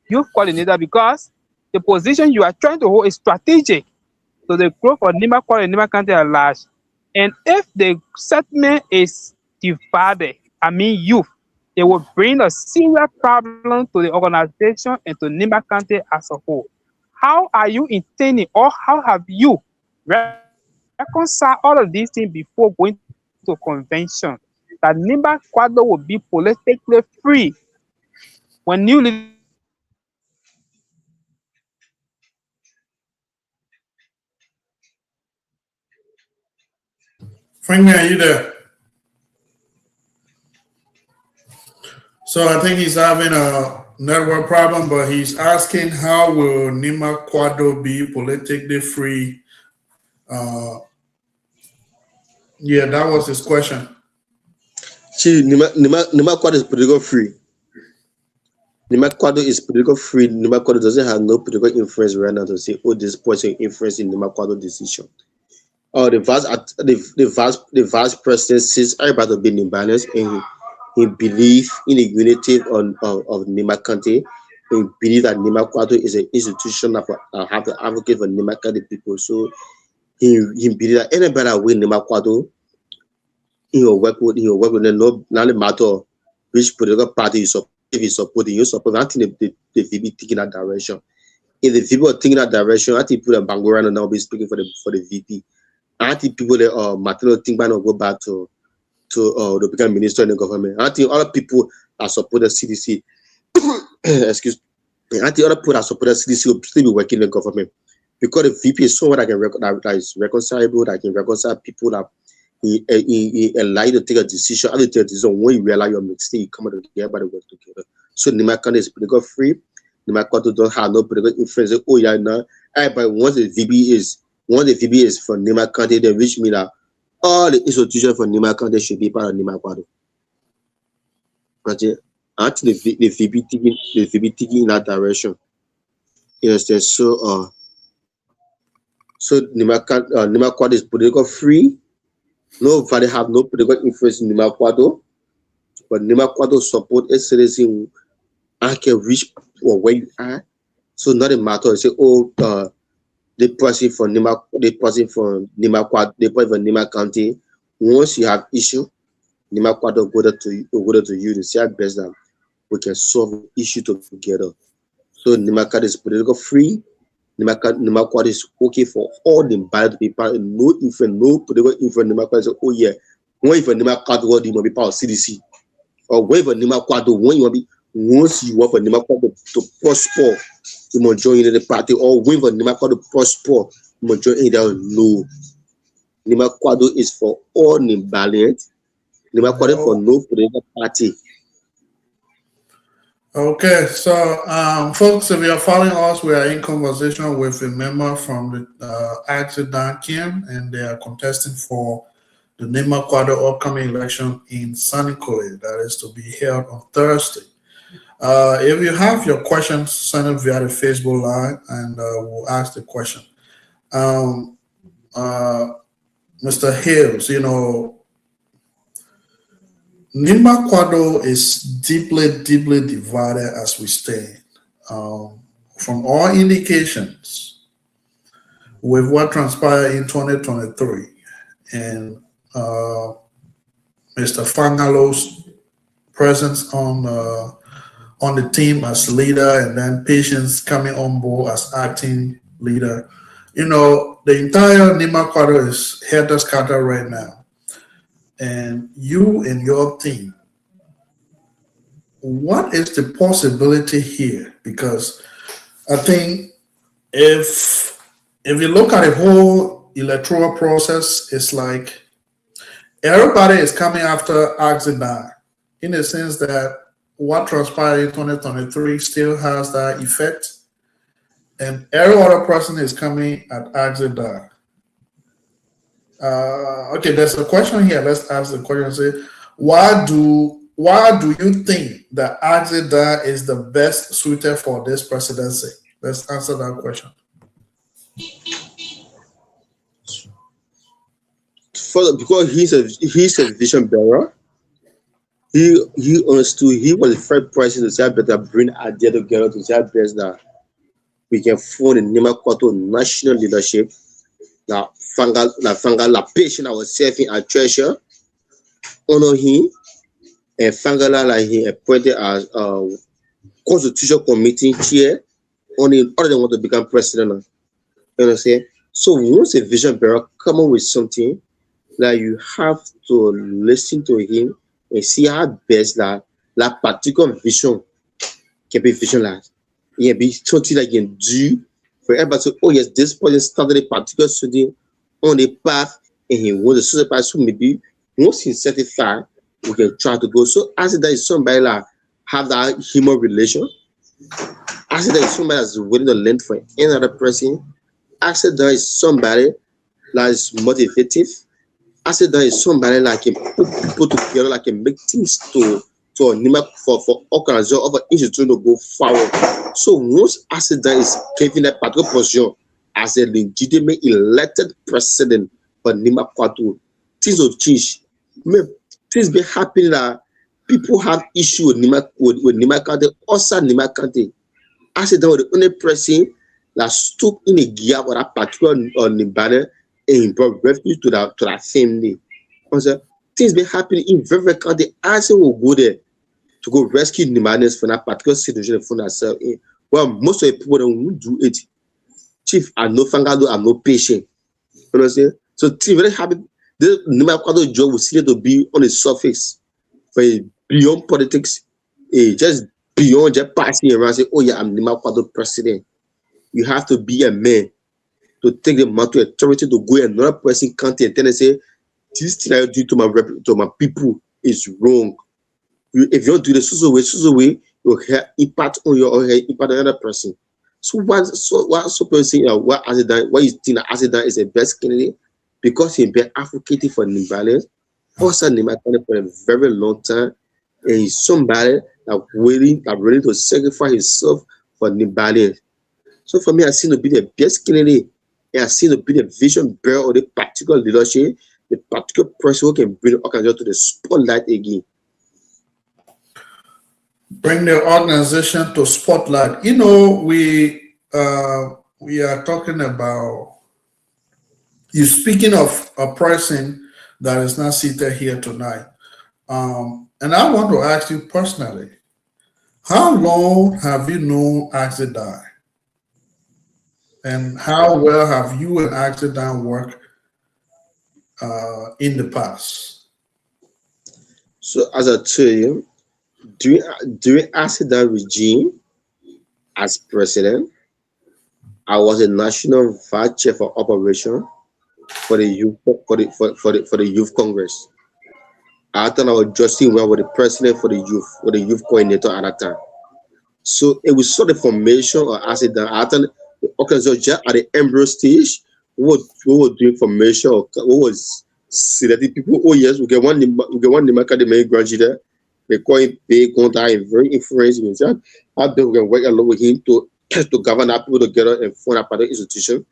youth coordinator, because the position you are trying to hold is strategic to the growth of Nima Kwara and Nima County at large? And if the settlement is divided, I mean youth, it will bring a serious problem to the organization and to Nima County as a whole. How are you intending, or how have you reconciled all of these things before going to convention? That Nimba Kwado will be politically free when new leadership comes in. Franklin, are you there? So I think he's having a network problem, but he's asking how will Nima Quadro be politically free? Uh, yeah, that was his question. See, Nima Quadro is political free. Nima Quadro is political free. Nima Quadro doesn't have no political influence right now to say, oh, this person influence in Nima Quadro decision. Or the vice president sees everybody to be in balance, and he believe in the unity of Nima County. He believe that Nima Quadro is an institution that have to advocate for Nima County people. So he believe that anybody that win Nima Quadro, he will work with them. No, not matter which political party you support. If you support, you support. I think the VP thinking that direction. If the VP are thinking that direction, I think people in Bangoran now be speaking for the VP. I think people that Martino think might not go back to the become minister in the government. I think other people that support the CDC. Excuse me. I think other people that support the CDC will still be working in the government because the VP is someone that is reconcilable, that can reconcile people, that he allow you to take a decision. After you take a decision, when you realize your mistake, you come together by the work together. So Nimakana is political free. Nimakana don't have no political influence. Oh yeah, no. But once the VP is for Nimakana, then which means that all the institutions for Nimakana should be part of Nimakana. But I think the VP thinking in that direction. You understand? So Nimakana is political free. Nobody have no political influence in Nimakana, but Nimakana support a citizen I can reach or where you are. So not a matter of say, oh, the person for Nima, the person for Nima Quad, the person for Nima County. Once you have issue, Nima Quad will go to you to say best that we can solve the issue together. So Nima Quad is political free. Nima Quad is okay for all the bad people. No influence, no political influence. Nima Quad say, oh yeah, when for Nima Quad you want to be part of CDC, or when for Nima Quad when you want to be. Once you want for Nima Quad to prosper, you must join in the party, or when for Nima Quad to prosper, you must join in the no. Nima Quad is for all Nimbalians. Nima Quad for no political party. Okay, so folks, if you're following us, we are in conversation with a member from the Accident Kim, and they are contesting for the Nima Quadro upcoming election in Sanikole that is to be held on Thursday. If you have your questions, send it via the Facebook line, and we'll ask the question. Um, Mr. Hills, Nimba Quadro is deeply, deeply divided as we stand. From all indications, with what transpired in 2023 and Mr. Fangalo's presence on the team as leader, and then Patience coming on board as acting leader. The entire Nima Quadro is helter skelter right now. And you and your team, what is the possibility here? Because I think if you look at the whole electoral process, it's like everybody is coming after Axidan in the sense that what transpired in 2023 still has that effect, and every other person is coming at Axidan. Okay, there's a question here. Let's ask the question. Say, why do you think that Axidan is the best suited for this presidency? Let's answer that question. Because he's a vision bearer. He understood. He was the first person to say better bring idea together to say best that we can form a Nima Quadro national leadership. La patient ourselves in our treasure, honor him, and Fangala he appointed as constitutional committee chair. Only other than want to become president. You understand? So once a vision bearer come up with something that you have to listen to him and see how best that particular vision can be visualized. It can be something that can do for everybody to, oh yes, this person started a particular study on the path and he wants the social party. So maybe once he's certified, we can try to go. So as there is somebody like have that human relation, as there is somebody that's willing to learn from another person, as there is somebody that is motivative, as there is somebody like can put people together, like can make things for organization of an institution to go forward. So once Asida is given a particular position as a legitimate elected president for Nima Kwatu, things will change. Things be happening that people have issue with Nima County, also Nima County. Asida was the only person that stood in a gap for that particular Nibane and brought refuge to that family. Also, things be happening in very county. Asida will go there to go rescue the madness from that particular situation they found themselves in. Well, most of the people don't do it. Chief, I'm no fangado, I'm no patient. You know what I'm saying? So, Chief, very happy. The Nimakwado job will see to be on the surface, but beyond politics, just beyond just passing around say, oh yeah, I'm Nimakwado president. You have to be a man to take the matter authority to go another person country and then say, this thing I do to my people is wrong. If you don't do the social way, you'll have impact on impact on another person. So what person what Azedan, why you think that Azedan is the best candidate? Because he been advocating for Nimbalians, also Nimbalians for a very long time, and he's somebody that ready to sacrifice himself for Nimbalians. So for me, I see to be the best candidate, and I see to be the vision bearer of the particular leadership, the particular person who can bring the organization to the spotlight again. Bring the organization to spotlight. You know, we are talking about you speaking of a person that is not seated here tonight. And I want to ask you personally, how long have you known Axidai? And how well have you and Axidai worked in the past? So as I tell you, during Axidai regime as president, I was a national vice chair for operation for the youth for the youth congress. I thought I was adjusting well with the president for the youth coordinator at that time. So it was sort of formation or acid that I thought okay, so just at the embryo stage, we were doing formation or we was selecting people. Oh yes, we get one name academic graduate. They call him big contact and very influential. I bet we can work along with him to govern our people together and form a particular institution.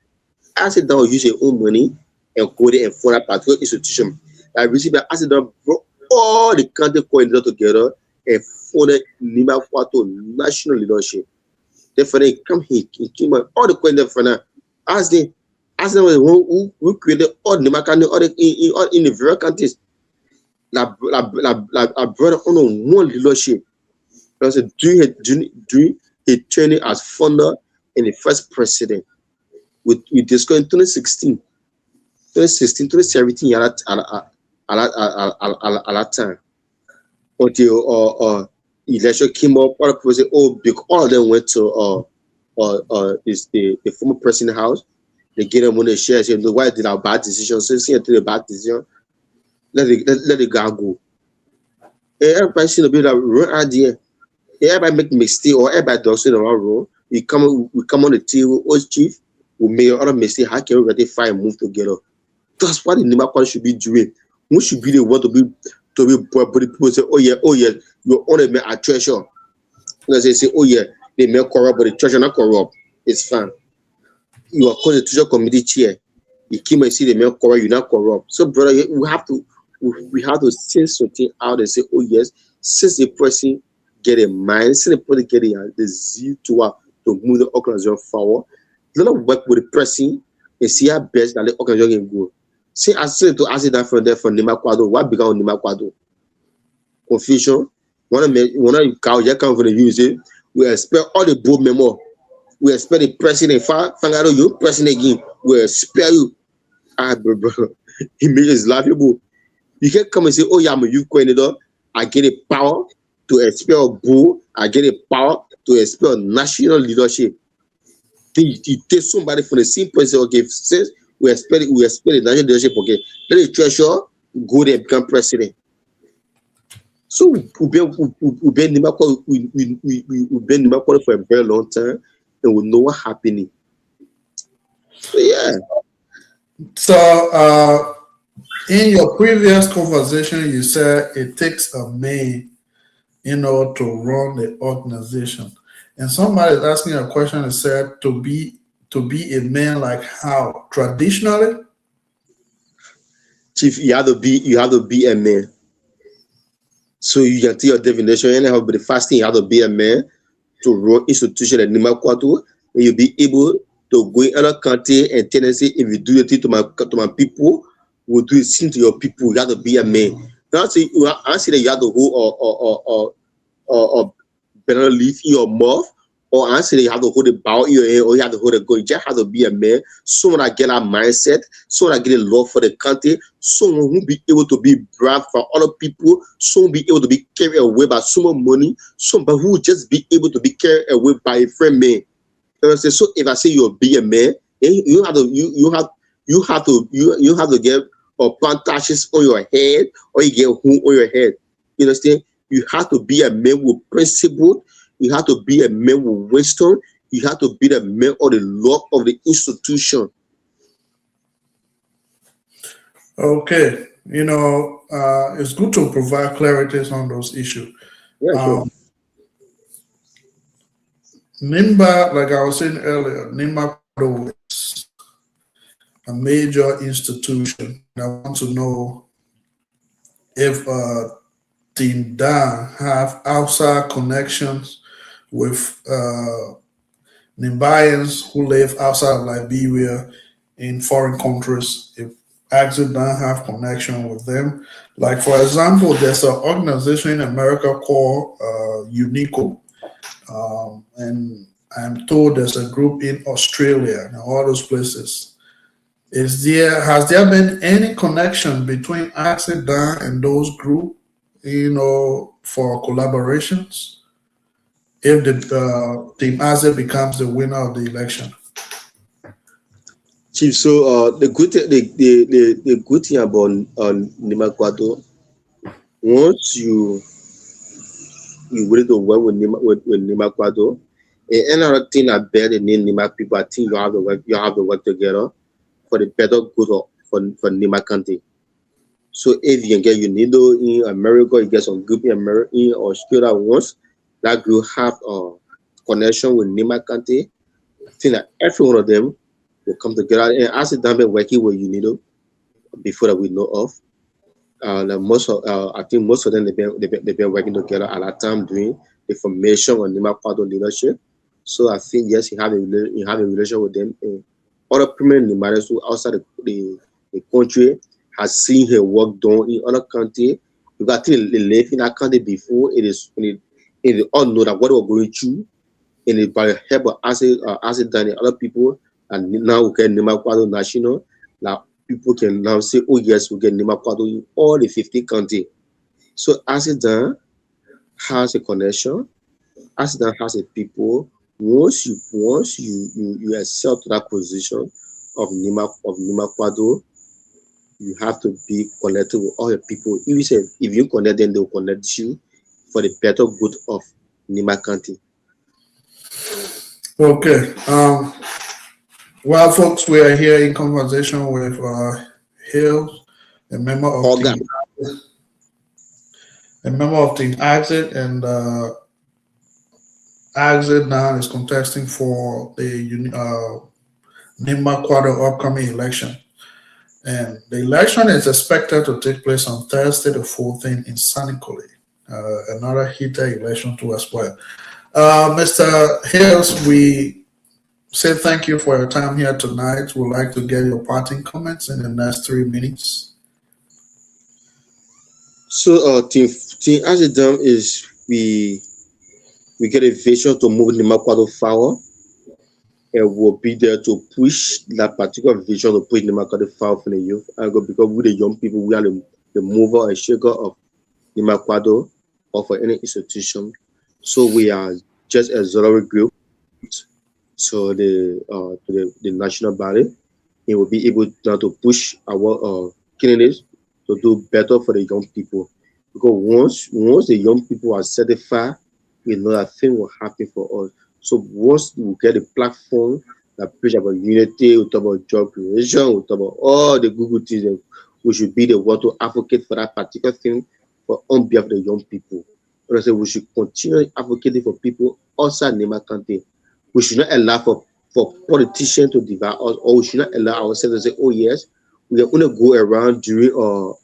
Acid that will use your own money and go there and form a particular institution. I received that acid that brought all the country coordinator together and formed Nima Kwato national leadership. Therefore, they come here, he came out, all the coordinator for now. As they was the one who created all the Nima country, in the various countries. I brought on one leadership. Because during a training as founder and the first president, we discussed in 2016, 2017 at that time. Until election came up, all the people said, oh, because all of them went to is the former president house. They gave them money shares. Said, why did our bad decision? So see until the bad decision, let the guy go. Everybody seem to be like wrong idea. Everybody make mistake or everybody does it in the wrong role. We come on the table, oh chief, we make other mistake. How can we rectify and move together? That's what the Nima should be doing. We should be the one to be but the people say, oh yeah, you only make a treasure. They say, oh yeah, they may corrupt, but the treasure not corrupt. It's fine. You are constitutional committee chair. You came and see the may corrupt, you're not corrupt. So brother, we have to send something out and say, oh yes, since the person get a mind, since the person get the zeal to move the organization forward, let us work with the person and see how best that the organization can go. See, I said to ask that from there for Nima Kwado, what began Nima Kwado? Confusion. One of you come from the USA, we expect all the board member. We expect the president, Fangado, you president again. We expect you. Bro. He made it laughable. You can't come and say, oh yeah, I'm a youth coordinator. I get the power to expel bull. I get the power to expel national leadership. Then you take somebody from the same person, okay, says we expect the national leadership, okay, let the treasurer go there and become president. So we've been for a very long time, and we know what happening. So yeah. So, in your previous conversation, you said it takes a man, to run the organization. And somebody is asking a question and said to be a man like how traditionally. Chief, you have to be a man. So you can tell your definition anyhow, but the first thing you have to be a man to run institution at Nima Kwato, and you'll be able to go in other country and tendency if you do the thing to my people, will do it same to your people. You have to be a man. Not say I say that you have to hold or better leaf in your mouth, or I say that you have to hold the bow in your hand, or you have to hold a gun. You just have to be a man. Someone that get a mindset, someone that get a love for the country, someone who be able to be brave for other people, someone be able to be carried away by someone money, somebody who just be able to be carried away by a friend man. You know, so if I say you'll be a man, you have to get plantations on your head, or you get home on your head. You understand? You have to be a man with principle. You have to be a man with wisdom. You have to be the man of the love of the institution. Okay, it's good to provide clarities on those issues. Yeah, sure. NIMBA, like I was saying earlier, NIMBA is a major institution. I want to know if Team Dan have outside connections with Nimbayans who live outside of Liberia in foreign countries. If Axel Dan have connection with them, like for example, there's an organization in America called UNICO, and I'm told there's a group in Australia and all those places. Has there been any connection between Axel Dan and those groups, for collaborations? If the Team Aze becomes the winner of the election. Chief, so the good thing about Nima Kwato, once you willing to work with Nima Kwato, and another thing I bear the name Nima people, I think you have to work together for the better good for Nima country. So if you can get UNIDO in America, you get some group in America, in Australia once, that group have a connection with Nima country. I think that every one of them will come together. And as it done been working with UNIDO before that we know of. I think most of them they've been working together at that time doing the formation on Nima Kwado leadership. So I think yes, you have a relation with them. And other permanent Nimaris who outside the country has seen her work done in other country. You got to live in that country before it all know that what we're going through, and it by help of acid done in other people, and now we get Nima Kwado national. Now people can now say, oh yes, we get Nima Kwado in all the 50 countries. So Accident has a connection. Accident has a people. Once you accept that position of Nima Kwado, you have to be connected with all the people. If you connect them, they will connect you for the better good of Nima County. Okay. Well, folks, we are here in conversation with Hill, a member of Team Exit, and Exit now is contesting for the Nima Quarter upcoming election. And the election is expected to take place on Thursday the 14th in Sanikole. Another heated election too as well. Mr. Hills, we say thank you for your time here tonight. We'd like to get your parting comments in the next 3 minutes. So Team Azidam is we get a vision to move Nima Kwado forward, and we'll be there to push that particular vision to push Nima Kwado forward for the youth. Because we the young people, we are the mover and shaker of Nima Kwado or for any institution. So we are just a auxiliary group to the national body. It will be able now to push our candidates to do better for the young people. Because once the young people are certified, we know that thing will happen for us. So once we get a platform that preach about unity, we talk about job creation, we talk about all the Google things, we should be the one to advocate for that particular thing for on behalf of the young people. But I say we should continue advocating for people outside Nema country. We should not allow for politicians to divide us, or we should not allow ourselves to say, oh yes, we are going to go around during or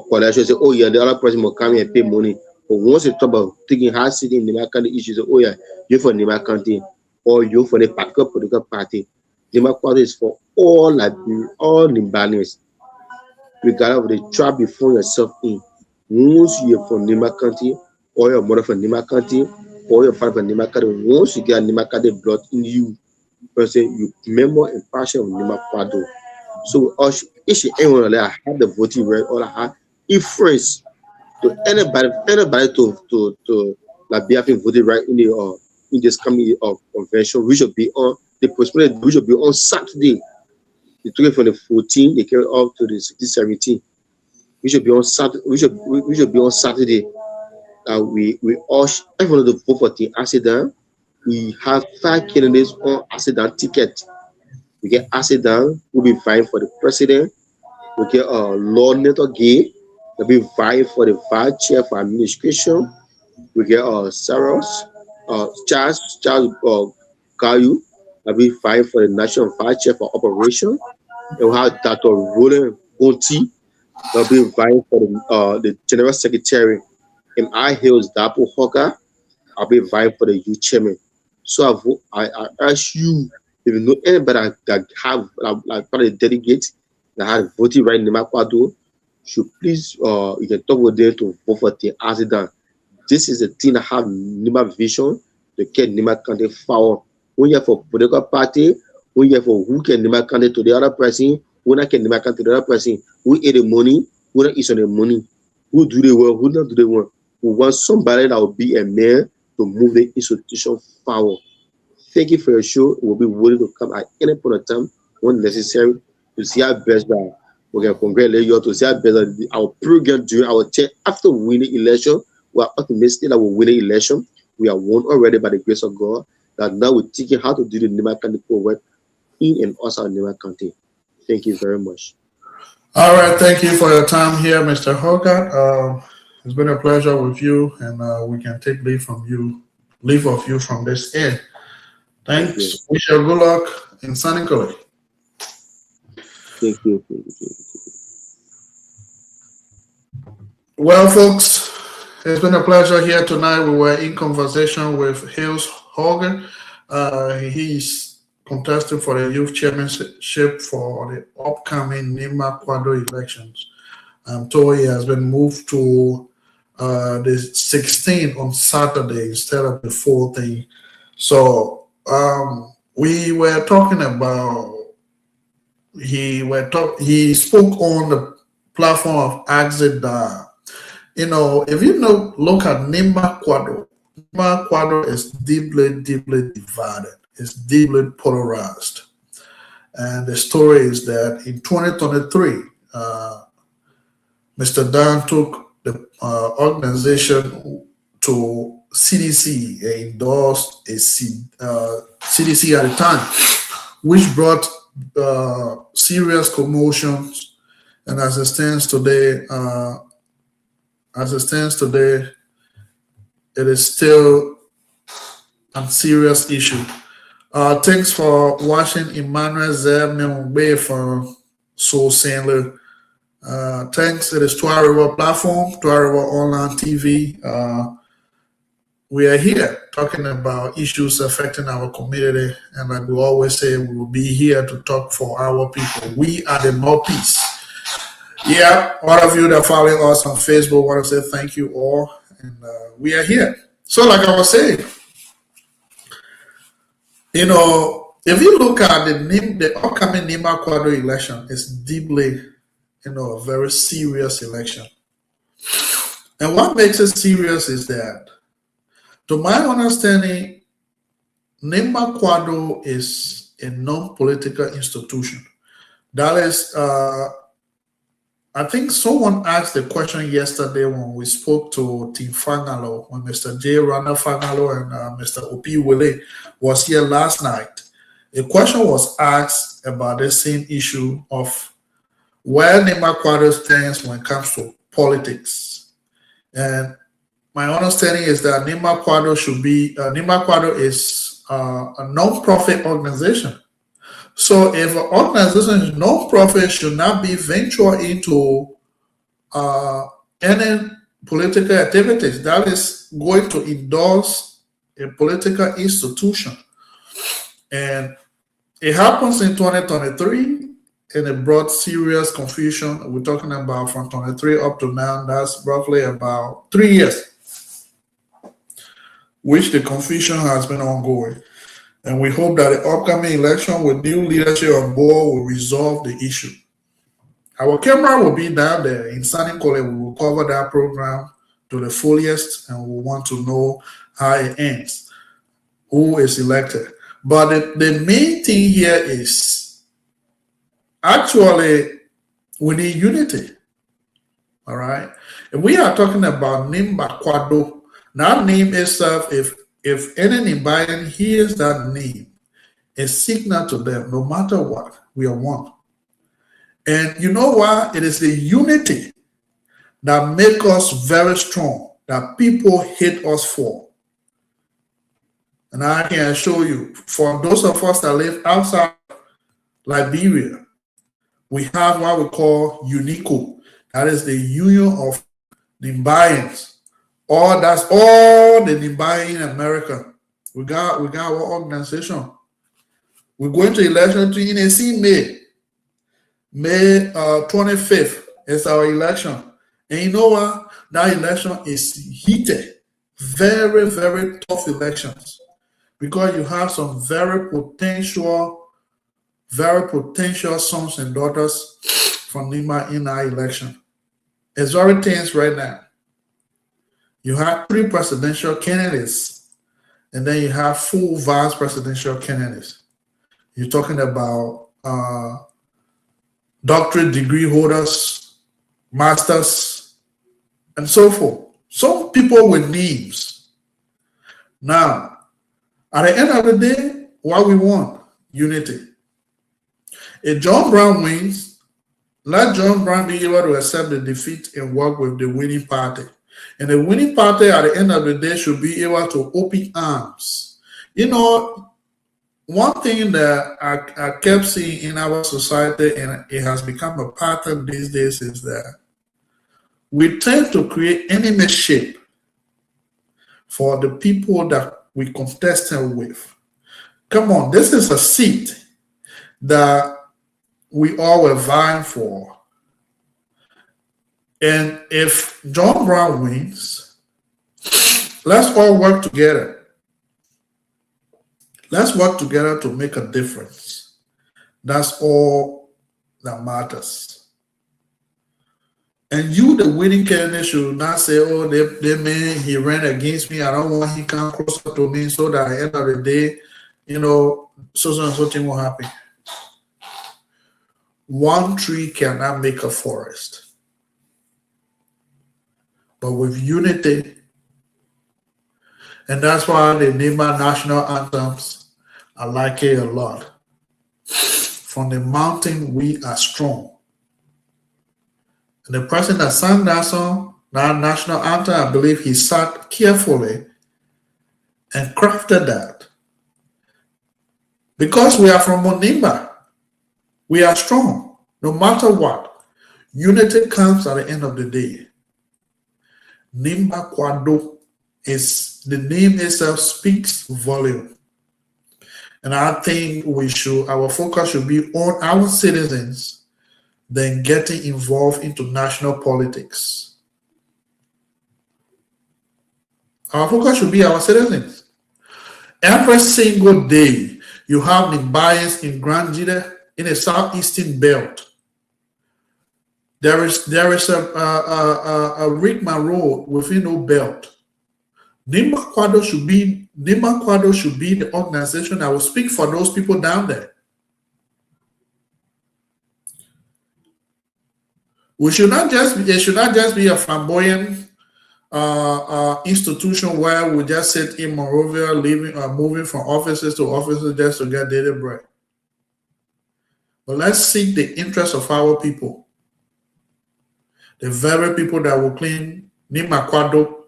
collection say, oh yeah, the other person will come and pay money. But once you talk about taking hard city in Nema County issues, oh yeah, you're for Nema County or you're for the particular political party. Nema County is for all Nimbanis, regardless of the tribe you find yourself in. Once you're from Nema County, or your mother from Nema County, or your father from Nema County, once you get Nema County blood in you, person, you remember and passion of Nema Kwado. So each and every one of them had the voting right, or I had influence to anybody to like be having voting right in this coming of convention, which will be on the postponed, which will be on Saturday. They took it from the 14th, they carried up to the 16th, 17th. We should be on Saturday. We should be on Saturday. We urge everyone to vote for the accident. We have 5 candidates on accident ticket. We get accident. We'll be vying for the president. We get Lord Nato Gay. They'll be vying for the vice chair for administration. We get Saros, Charles Kayu. They'll be vying for the national vice chair for operation. And we have Dr. Roland Gonti. They'll be vying for the general secretary. And I Hills Dapo Hoka. I'll be vying for the youth chairman. So I urge you, if you know anybody that have like part of the delegates that have voted right in Nimakwado, should please you can talk with them to vote for the accident. This is the thing that have Nima vision to get Nima County forward. When you have for political party, when you have for who can Nima County to the other person, who not can Nima County to the other person, who eat the money, who not eat on the money, who do the work, who not do the work. We want somebody that will be a man to move the institution forward. Thank you for your show. We'll be willing to come at any point of time when necessary to see our best that we can congratulate you to see our best that our program during our check after winning election. We are optimistic that we'll win the election. We are won already by the grace of God. That now we're teaching how to do the Nema County program in and outside Nema County. Thank you very much. All right, thank you for your time here, Mr. Hogarth. It's been a pleasure with you, and we can take leave of you from this end. Thank you. Thanks. Wish you good luck in San Nicolas. Thank you. Well, folks, it's been a pleasure here tonight. We were in conversation with Hills Hogan. He's contesting for the youth chairmanship for the upcoming Nima Kwado elections. I'm told he has been moved to the 16th on Saturday instead of the 14th. So we were talking about he spoke on the platform of Exit. If you look at Nimba Kwado is deeply divided. It's deeply polarized. And the story is that in 2023, Mr. Dan took the organization to CDC and endorsed a CDC at the time, which brought serious commotions. And as it stands today, it is still a serious issue. Thanks for watching Emmanuel Zeb Membe from Soul Sandler. Thanks. It is Tua River platform, Tua River Online TV. We are here talking about issues affecting our community, and like we always say, we will be here to talk for our people. We are the mouthpiece. Yeah, all of you that follow us on Facebook, want to say thank you all, and we are here. So, like I was saying, if you look at the upcoming Nima Kwado election, it's deeply, a very serious election. And what makes it serious is that, to my understanding, Nima Kwado is a non-political institution. That is, I think someone asked the question yesterday when we spoke to Team Fangalo, when Mr. J. Rana Fangalo and Mr. Opi Wile was here last night. A question was asked about the same issue of where Nima Quadro stands when it comes to politics. And my understanding is that Nima Quadro Nima Quadro is a non-profit organization. So if an organization is non-profit, should not be venture into any political activities that is going to endorse a political institution. And it happens in 2023, and it brought serious confusion. We're talking about from 23 up to now, that's roughly about 3 years, which the confusion has been ongoing. And we hope that the upcoming election with new leadership on board will resolve the issue. Our camera will be down there in Sunny College. We will cover that program to the fullest, and we want to know how it ends, who is elected. But the main thing here is actually we need unity. All right. And we are talking about Nimba Kwado. That name itself, if any Nimbayan hears that name, a signal to them, no matter what, we are one. And you know why? It is the unity that makes us very strong, that people hate us for. And I can assure you, for those of us that live outside Liberia, we have what we call UNICO. That is the Union of Nimbayans. That's all the Nimbayan in America. We got our organization. We're going to election to in May 25th is our election. And you know what? That election is heated. Very, very tough elections. Because you have some very potential sons and daughters from Nima in our election. It's very tense right now. You have 3 presidential candidates, and then you have 4 vice presidential candidates. You're talking about doctorate degree holders, masters, and so forth. Some people with names. Now, at the end of the day, what we want? Unity. If John Brown wins, let John Brown be able to accept the defeat and work with the winning party. And the winning party at the end of the day should be able to open arms. You know, one thing that I kept seeing in our society, and it has become a pattern these days, is that we tend to create enemyship for the people that we contested with. Come on, this is a seat that we all were vying for. And if John Brown wins, let's all work together. Let's work together to make a difference. That's all that matters. And you, the winning candidate, should not say, oh, they man, he ran against me. I don't want him to come closer to me so that at the end of the day, you know, so and so thing will happen. One tree cannot make a forest. But with unity, and that's why the Nima national anthems, I like it a lot. From the mountain, we are strong. And the person that sang that song, that national anthem, I believe he sat carefully and crafted that. Because we are from Monimba, we are strong, no matter what. Unity comes at the end of the day. Nimba Kwado is the name itself speaks volume. And I think our focus should be on our citizens than getting involved into national politics. Our focus should be our citizens. Every single day, you have the bias in Grand Jida in the southeastern belt. There is a Rickman Road within no belt. Nimba Kwado should be the organization that will speak for those people down there. We should not just it should not just be a flamboyant institution where we just sit in Monrovia, moving from offices to offices just to get daily bread. But let's seek the interest of our people, the very people that will clean Nima Kwado.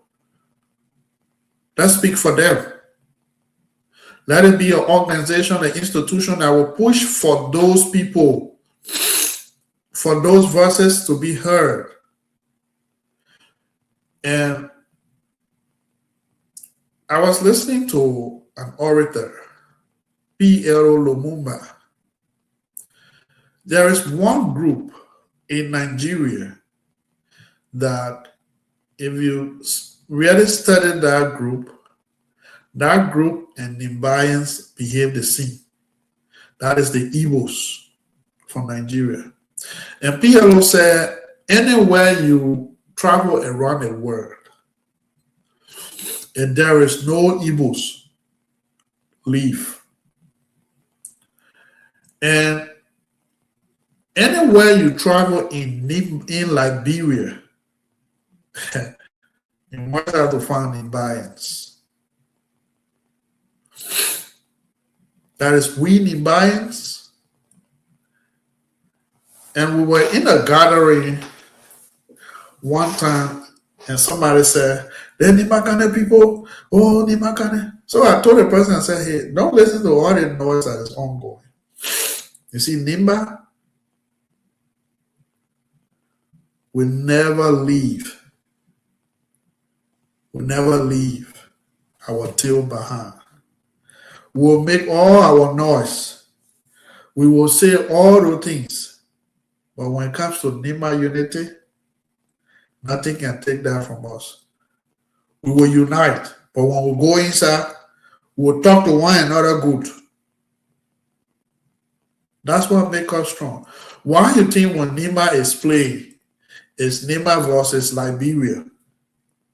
Let's speak for them. Let it be an organization, an institution that will push for those people, for those voices to be heard. And I was listening to an orator, P.L. Lumumba. There is one group in Nigeria that if you really study that group and Nimbayans behave the same. That is the Igbos from Nigeria. And PLO said, anywhere you travel around the world, and there is no Igbos, leave. And anywhere you travel in Liberia, you might have to find Nimbayans. That is we Nimbayans. And we were in a gathering one time, and somebody said, the Nimakane people, oh, Nimakane. So I told the person, I said, hey, don't listen to all the noise that is ongoing. You see, Nimba will never leave. Will never leave our tail behind. We will make all our noise. We will say all the things. But when it comes to Nimba unity, nothing can take that from us. We will unite. But when we go inside, we will talk to one another good. That's what makes us strong. Why you think when Nimba is playing, it's Nimba versus Liberia?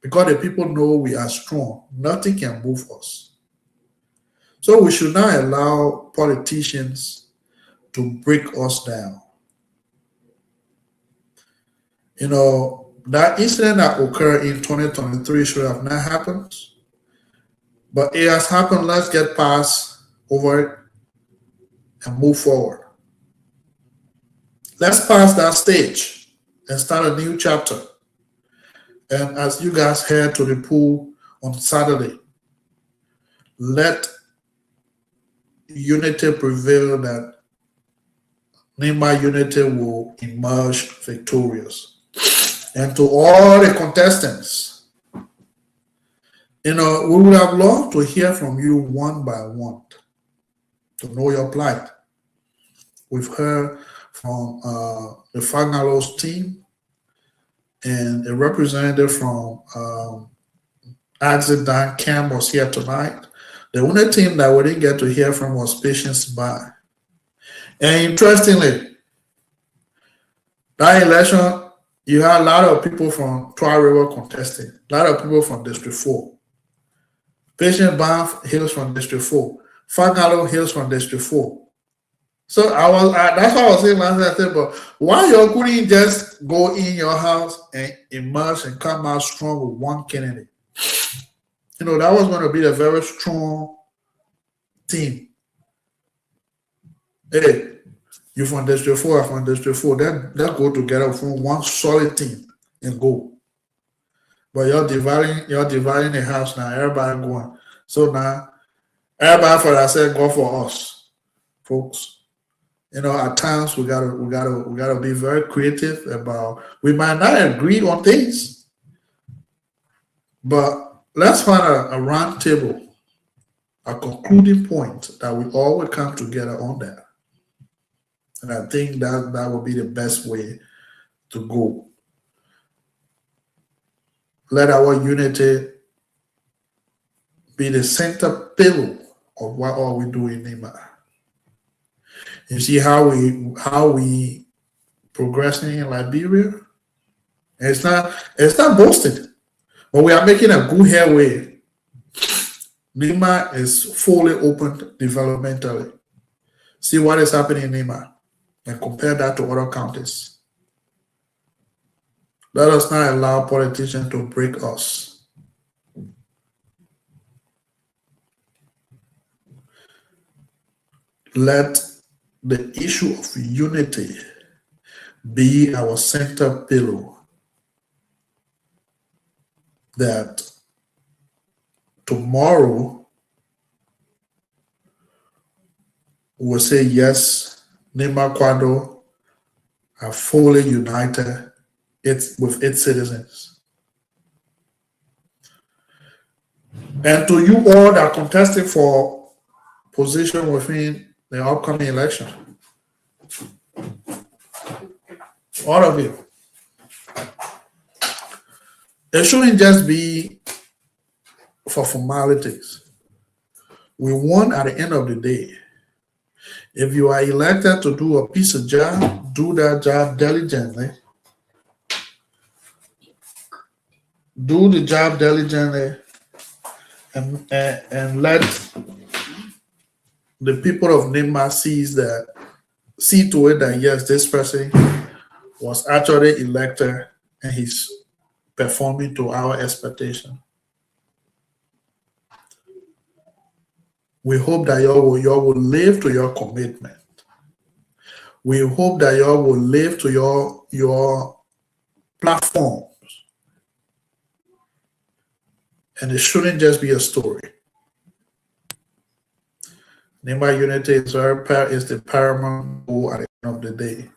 Because the people know we are strong. Nothing can move us. So we should not allow politicians to break us down. You know, that incident that occurred in 2023 should have not happened. But it has happened. Let's get past over it and move forward. Let's pass that stage and start a new chapter. And as you guys head to the pool on Saturday, let unity prevail, that Nimba unity will emerge victorious. And to all the contestants, you know, we would have loved to hear from you one by one, to know your plight. We've heard from the Fagnalos team and a representative from Axel Dan Camp was here tonight. The only team that we didn't get to hear from was Patience By. And interestingly, that election, you had a lot of people from Trois River contesting, a lot of people from District 4. Patience By hails from District 4. Fagalo hails from District 4. So that's what I was saying last night. I said, but why you couldn't just go in your house and emerge and come out strong with one candidate? You know, that was going to be a very strong team. Hey, you from District 4, I'm from District 4. Then go together from one solid team and go. But you're dividing the house now. Everybody going. So now, everybody for that said, go for us, folks. You know, at times we gotta be very creative about. We might not agree on things, but let's find a round table, a concluding point that we all will come together on that. And I think that would be the best way to go. Let our unity be the center pillar of what all we do in Nimba. You see how we progressing in Liberia. It's not boasted, but we are making a good headway. Nimba is fully open developmentally. See what is happening in Nimba and compare that to other counties. Let us not allow politicians to break us. Let the issue of unity be our center pillar, that tomorrow we'll say, yes, Nima Kwado are fully united with its citizens. And to you all that are contesting for position within the upcoming election, all of you, it shouldn't just be for formalities. We want at the end of the day, if you are elected to do a piece of job, do that job diligently. Do the job diligently and let the people of Nima see to it that yes, this person was actually elected and he's performing to our expectation. We hope that y'all will live to your commitment. We hope that y'all will live to your platforms. And it shouldn't just be a story. Nima unity is the paramount goal at the end of the day.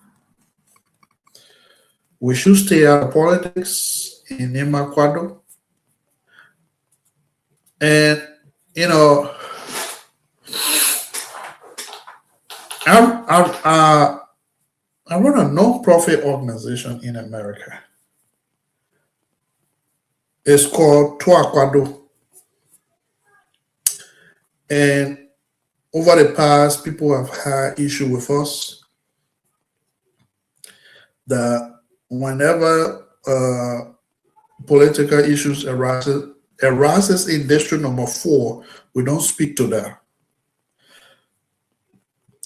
We should stay out of politics in Nima Kwado. And, you know, I run a non-profit organization in America. It's called Tuakwado. And over the past, people have had issue with us that whenever political issues arises in district number 4, we don't speak to that.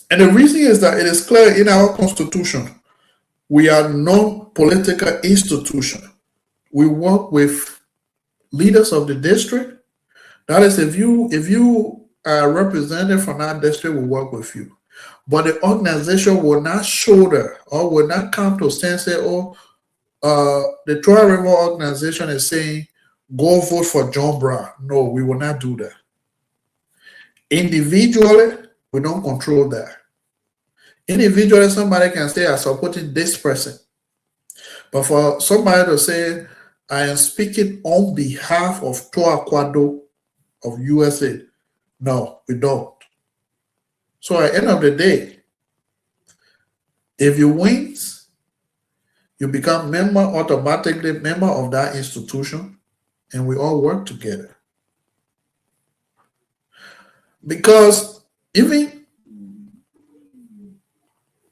And the reason is that it is clear in our constitution, we are non-political institution. We work with leaders of the district. That is, if you are represented from that district, we work with you. But the organization will not shoulder or will not come to stand and say, oh, the Troy River organization is saying, go vote for John Brown. No, we will not do that. Individually, we don't control that. Individually, somebody can say, I'm supporting this person. But for somebody to say, I am speaking on behalf of Tuakwado of USA, no, we don't. So at the end of the day, if you win, you become automatically member of that institution, and we all work together. Because even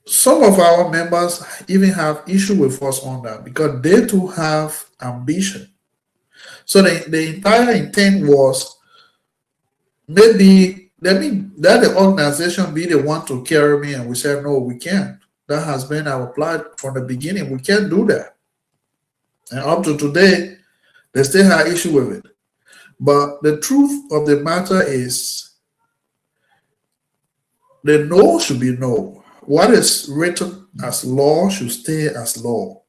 some of our members even have issue with us on that because they too have ambition. So the entire intent was maybe let the organization be the one to carry me, and we said no, we can't. That has been our plight from the beginning. We can't do that. And up to today, they still have issue with it. But the truth of the matter is the no should be no. What is written as law should stay as law.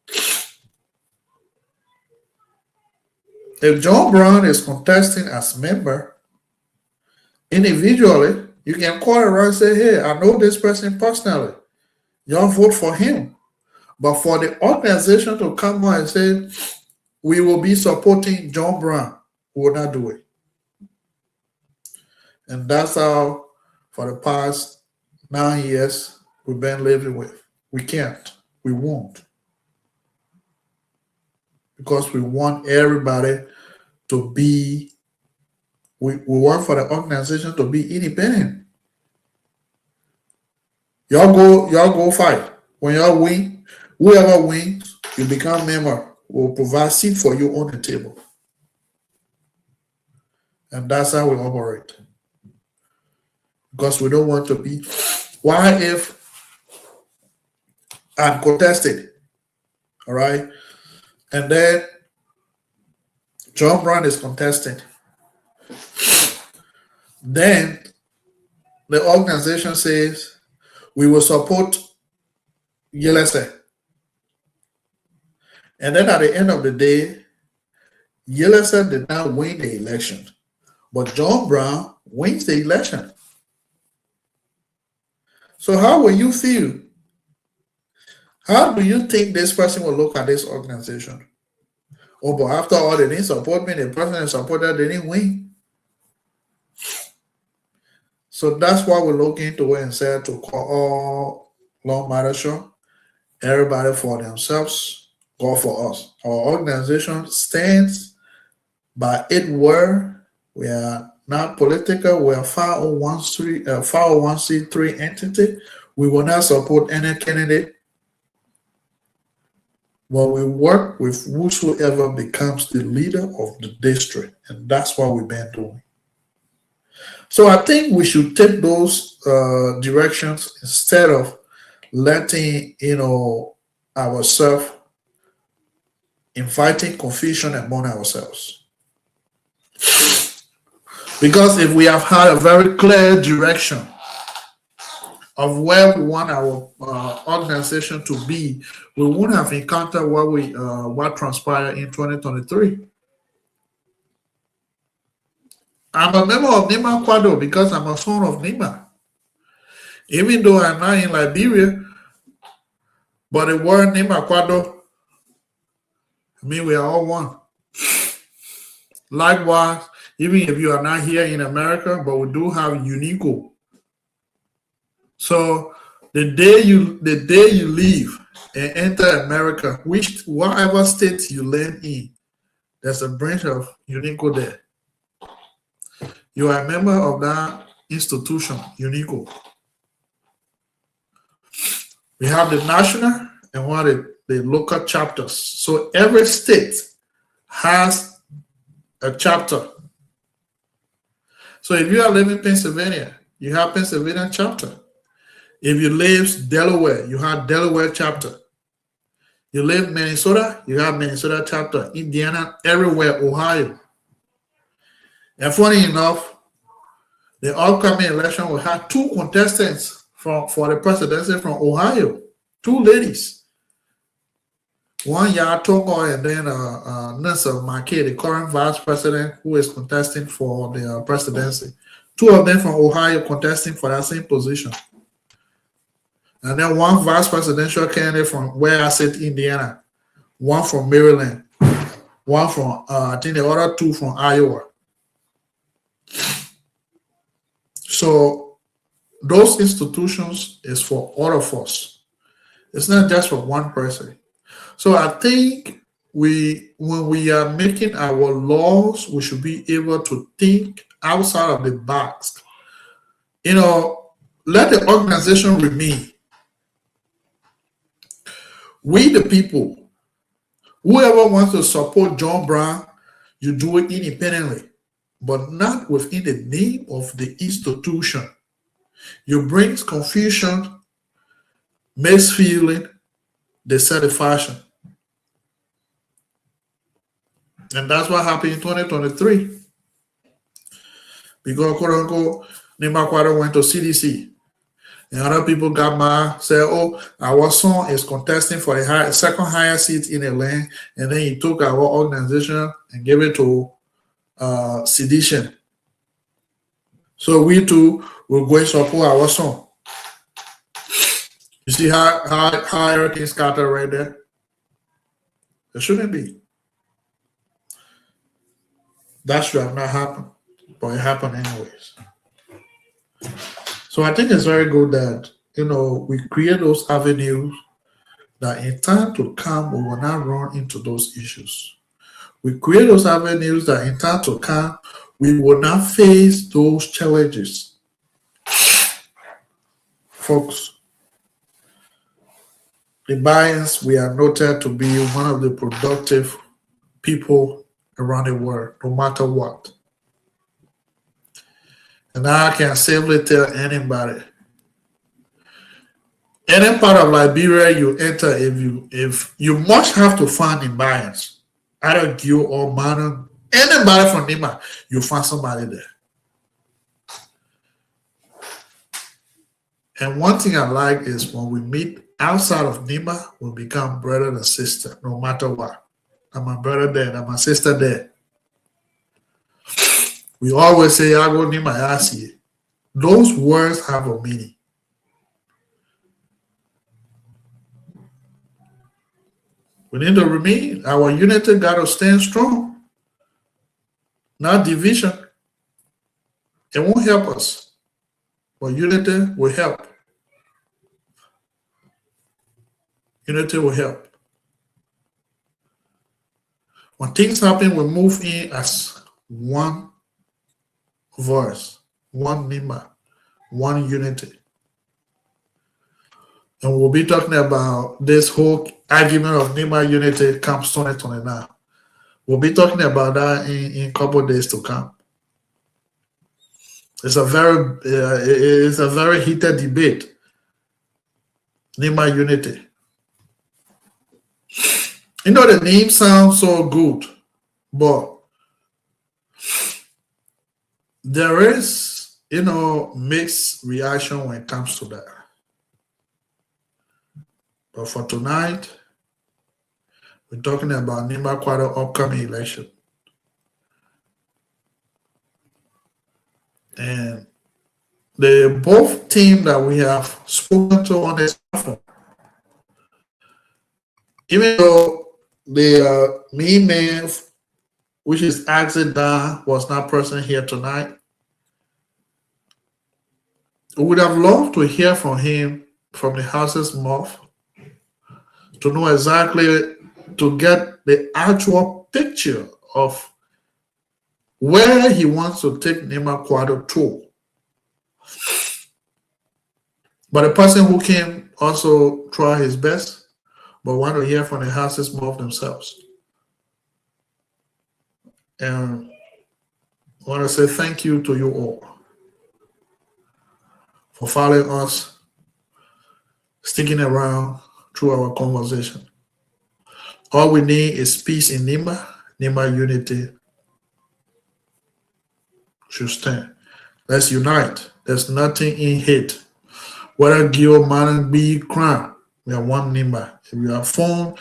If John Brown is contesting as member, individually, you can call around and say, hey, I know this person personally. Y'all vote for him. But for the organization to come out and say, we will be supporting John Brown, we will not do it. And that's how, for the past 9 years, we've been living with. We can't. We won't. Because we want everybody to be, we want for the organization to be independent. Y'all go fight. When y'all win, whoever wins, you become member. We'll provide seat for you on the table. And that's how we operate. Because we don't want to be, why if I'm contested, all right, And then John Brown is contesting. Then the organization says, we will support Yelese. And then at the end of the day, Yelese did not win the election, but John Brown wins the election. So how will you feel? How do you think this person will look at this organization? Oh, but after all, they didn't support me. The person that supported, they didn't win. So that's why we're looking into it and said to call all Long Matter Show, everybody for themselves, God for us. Our organization stands by its word. We are not political. We are 501c3 entity. We will not support any candidate. But we work with whosoever becomes the leader of the district. And that's what we've been doing. So I think we should take those directions instead of letting, ourselves inviting confusion among ourselves. Because if we have had a very clear direction of where we want our organization to be, we wouldn't have encountered what transpired in 2023. I'm a member of Nima Kwado because I'm a son of Nima. Even though I'm not in Liberia, but the word Nima Kwado, I mean, we are all one. Likewise, even if you are not here in America, but we do have Unico. So the day you leave and enter America, whatever state you land in, there's a branch of Unico there. You are a member of that institution, Unico. We have the national and one of the local chapters. So every state has a chapter. So if you are living in Pennsylvania, you have Pennsylvania chapter. If you live Delaware, you have Delaware chapter. You live Minnesota, you have Minnesota chapter. Indiana, everywhere, Ohio. And funny enough, the upcoming election will have two contestants for the presidency from Ohio. Two ladies. One Yatongo and then Nelson Marquez, the current vice president who is contesting for the presidency. Two of them from Ohio contesting for that same position. And then one vice presidential candidate from where I sit, Indiana. One from Maryland. One from, I think the other two from Iowa. So those institutions is for all of us. It's not just for one person. So I think when we are making our laws, we should be able to think outside of the box. Let the organization remain. We the people, whoever wants to support John Brown, you do it independently, but not within the name of the institution. You bring confusion, misfeeling, dissatisfaction. And that's what happened in 2023. Because quote unquote, Nima Kwara went to CDC. And other people got mad, said, oh, our son is contesting for the second highest seat in the land. And then he took our organization and gave it to sedition. So we too will go and support our son. You see how everything scattered right there? It shouldn't be. That should have not happened, but it happened anyways. So I think it's very good that, we create those avenues that in time to come, we will not run into those issues. We create those avenues that in time to come, we will not face those challenges. Folks, the Bayans, we are noted to be one of the productive people around the world, no matter what. And I can safely tell anybody, Any part of Liberia you enter, if you must have to find Nimbayans, either Gil or Mana, anybody from Nima, you find somebody there. And one thing I like is when we meet outside of Nima, we become brother and sister, no matter what. I'm my brother there, I'm my sister there. We always say, I go Nima, I see it. Those words have a meaning. We need to remain, our unity got to stand strong, not division. It won't help us, but unity will help. Unity will help. When things happen, we move in as one voice, one Nima, one unity. And we'll be talking about this whole argument of Nima unity comes 2029. We'll be talking about that in a couple of days to come. It's a very heated debate. Nima unity. You know, the name sounds so good, but there is, mixed reaction when it comes to that. But for tonight, we're talking about Nima Kwado upcoming election. And the both team that we have spoken to on this platform, even though the main man, which is Axel Da, was not present here tonight, we would have loved to hear from him from the house's mouth to know exactly, to get the actual picture of where he wants to take Nima Kwado to. But the person who came also try his best, but want to hear from the house's mouth themselves. And I want to say thank you to you all for following us, sticking around through our conversation. All we need is peace in Nima. Nima unity should stand. Let's unite. There's nothing in hate. Whether Gil, Man, be crime, we are one Nima. If we are formed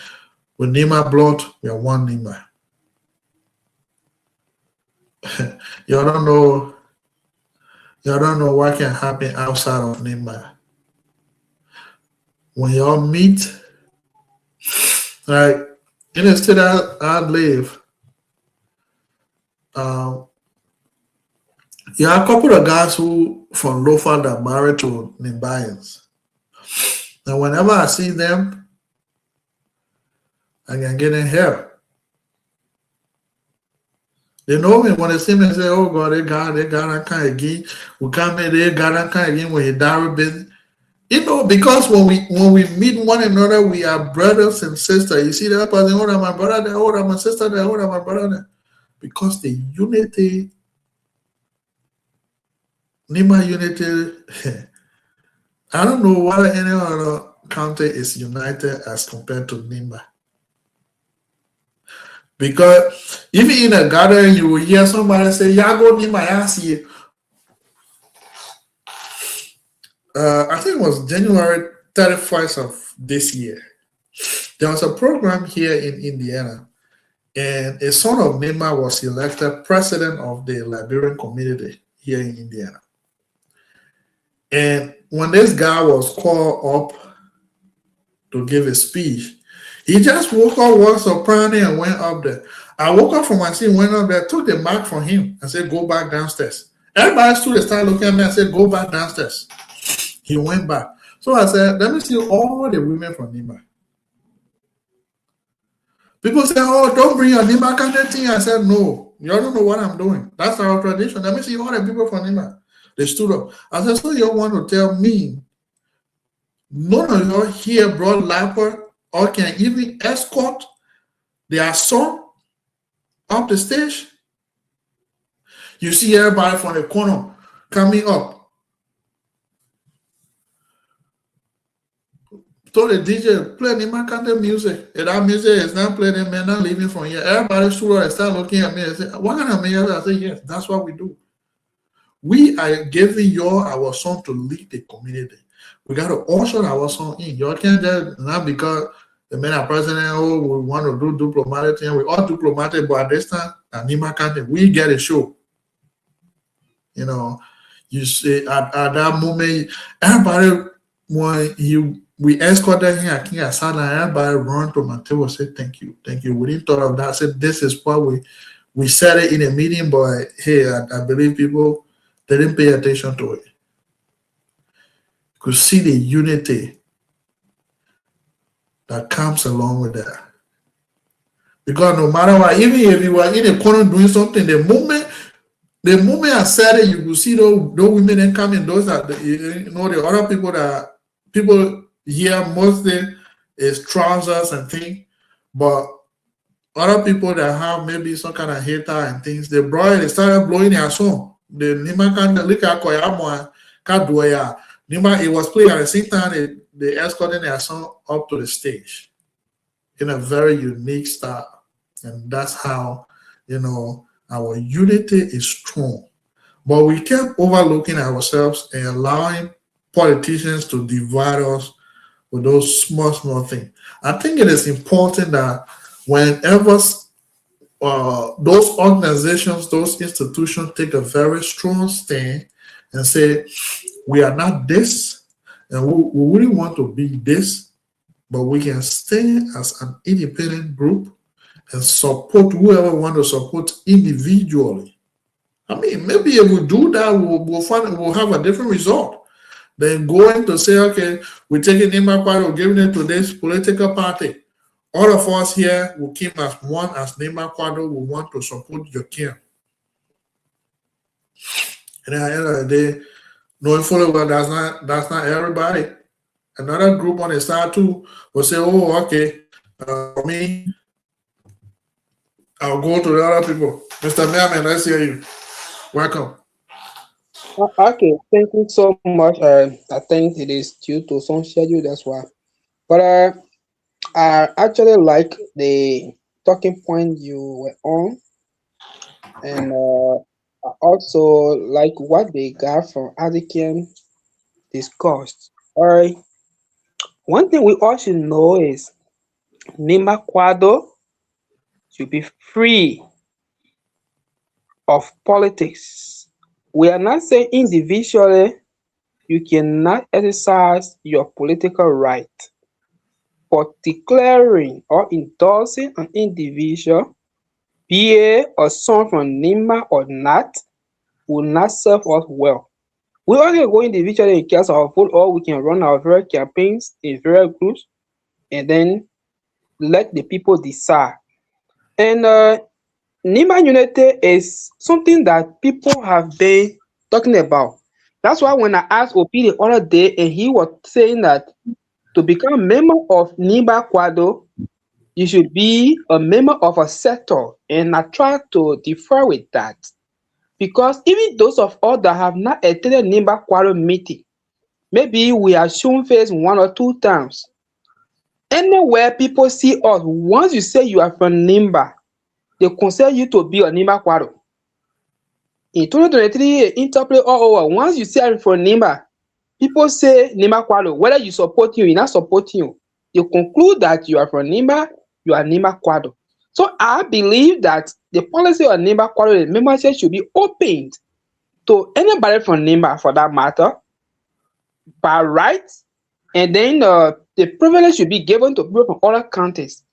with Nima blood, we are one Nima. Y'all don't know what can happen outside of Nima. When y'all meet, like in the state I live, you have a couple of guys who from Lofa that married to Nimbayans. And whenever I see them, I can get in here. They know me when they see me and say, oh God, they got that kind of again. We come in, they got that kind of again when he died business. Because when we meet one another, we are brothers and sisters. You see that person, hold on, my brother there, hold on, my sister there, hold on, my brother there. Because the unity, Nima unity, I don't know why any other county is united as compared to Nima. Because even in a gathering, you will hear somebody say, Yago Nima Yasi. I think it was January 31st of this year. There was a program here in Indiana, and a son of Nima was elected president of the Liberian community here in Indiana. And when this guy was called up to give a speech, he just woke up, was soprano, and went up there. I woke up from my seat, went up there, took the mic from him, and said, go back downstairs. Everybody stood and started looking at me and said, go back downstairs. He went back. So I said, let me see all the women from Nima. People say, oh, don't bring your Nima kind of thing. I said, no, you don't know what I'm doing. That's our tradition. Let me see all the people from Nima. They stood up. I said, so you want to tell me none of you here brought lapper or can even escort their son up the stage? You see everybody from the corner coming up. told the DJ, play Nima Kante music. If that music is not playing, then man, not leaving from here. Everybody stood up and started looking at me and said, what kind of music? I said, yes, that's what we do. We are giving y'all our song to lead the community. We got to usher our song in. Y'all can't just, not because the men are president, oh, we want to do diplomatic thing. We all diplomatic, but at this time, at Nima Kante, we get a show. You know, you see, at that moment, everybody, when we escorted him at King Asada, everybody run to my table and say, thank you, thank you. We didn't thought of that. I said, this is what we said it in a meeting, but hey, I believe people, they didn't pay attention to it. You could see the unity that comes along with that. Because no matter what, even if you were in a corner doing something, the moment I said it, you could see those women that come in, those are the other people that people here mostly is trousers and things, but other people that have maybe some kind of hater and things, they started blowing their song. The Nima can look at Koyama Kaduaya. Nima, it was playing at the same time they escorting their song up to the stage in a very unique style. And that's how, our unity is strong. But we kept overlooking ourselves and allowing politicians to divide us with those small things. I think it is important that whenever those organizations, those institutions take a very strong stand and say, we are not this, and we really want to be this, but we can stand as an independent group and support whoever want to support individually. I mean, maybe if we do that, we'll have a different result than going to say, okay, we're taking Nima Kwado, giving it to this political party. All of us here will keep as one as Nima Kwado. We want to support your king. And at the end of the day, knowing fully well that's not everybody. Another group on the side too will say, oh, okay, for me, I'll go to the other people. Mr. Merriman, let's hear you. Welcome. Okay, thank you so much. I think it is due to some schedule, that's why. But I actually like the talking point you were on, and I also like what they got from Adikim discussed. All right, one thing we all should know is Nima Kwado should be free of politics. We are not saying individually you cannot exercise your political right, but declaring or endorsing an individual, be it a son from Nima or not, will not serve us well. We all can go individually and cast our vote, or we can run our various campaigns in various groups and then let the people decide. And Nima Unity is something that people have been talking about. That's why when I asked OP the other day, and he was saying that to become a member of Nima Kwado, you should be a member of a sector. And I try to differ with that. Because even those of us that have not attended Nima Kwado meeting, maybe we have shown face 1 or 2 times. Anywhere people see us, once you say you are from Nimba, they consider you to be a Nima Kwado. In 2023, interplay all over. Once you say I'm from Nimba, people say Nima Kwado. Whether you support you, you're not supporting you. You conclude that you are from Nimba, you are Nima Kwado. So I believe that the policy of Nimba Kwado, the membership should be opened to anybody from Nimba for that matter, by right, and then the privilege should be given to people from other counties.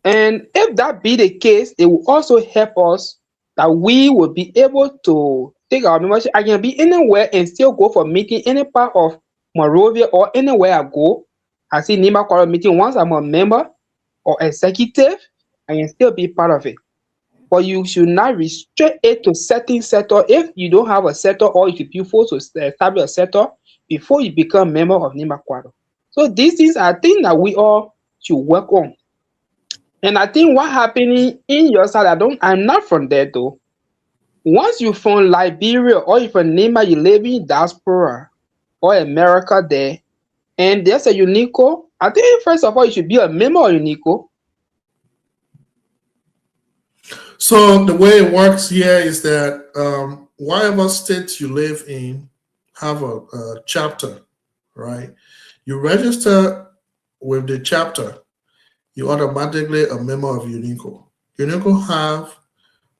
And if that be the case, it will also help us that we will be able to take our membership. I can be anywhere and still go for meeting any part of Monrovia or anywhere I go. I see Nima Kwado meeting. Once I'm a member or executive, I can still be part of it. But you should not restrict it to certain sector. If you don't have a sector, or if you force to establish a sector before you become a member of Nima Kwado. So these things are things that we all should work on. And I think what happening in your side, I'm not from there though. Once you from Liberia or you from Nima, you live in diaspora or America there, and there's a Unico, I think first of all, you should be a member of UNICO. So the way it works here is that whatever state you live in have a chapter, right? You register with the chapter, you automatically a member of UNICO. UNICO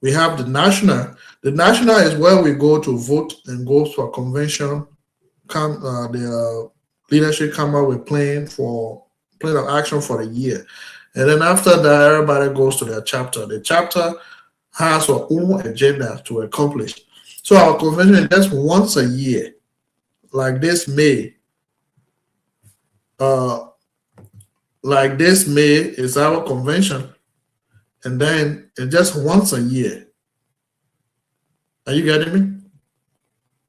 we have the national. The national is where we go to vote and go for convention. The leadership come up with plan of action for the year, and then after that, everybody goes to their chapter. The chapter has our own agenda to accomplish. So our convention is just once a year, like this May. Uh, like this May is our convention, and then it's just once a year. Are you getting me?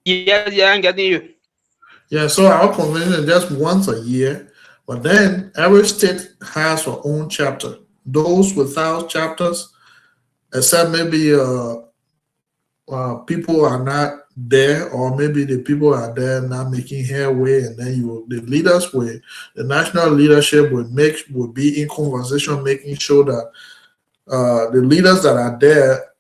Yeah, I'm getting you. Yeah, so our convention is just once a year, but then every state has her own chapter. Those without chapters, except maybe people are not there, or maybe the people are there not making headway, and then the national leadership will be in conversation, making sure that the leaders that are there,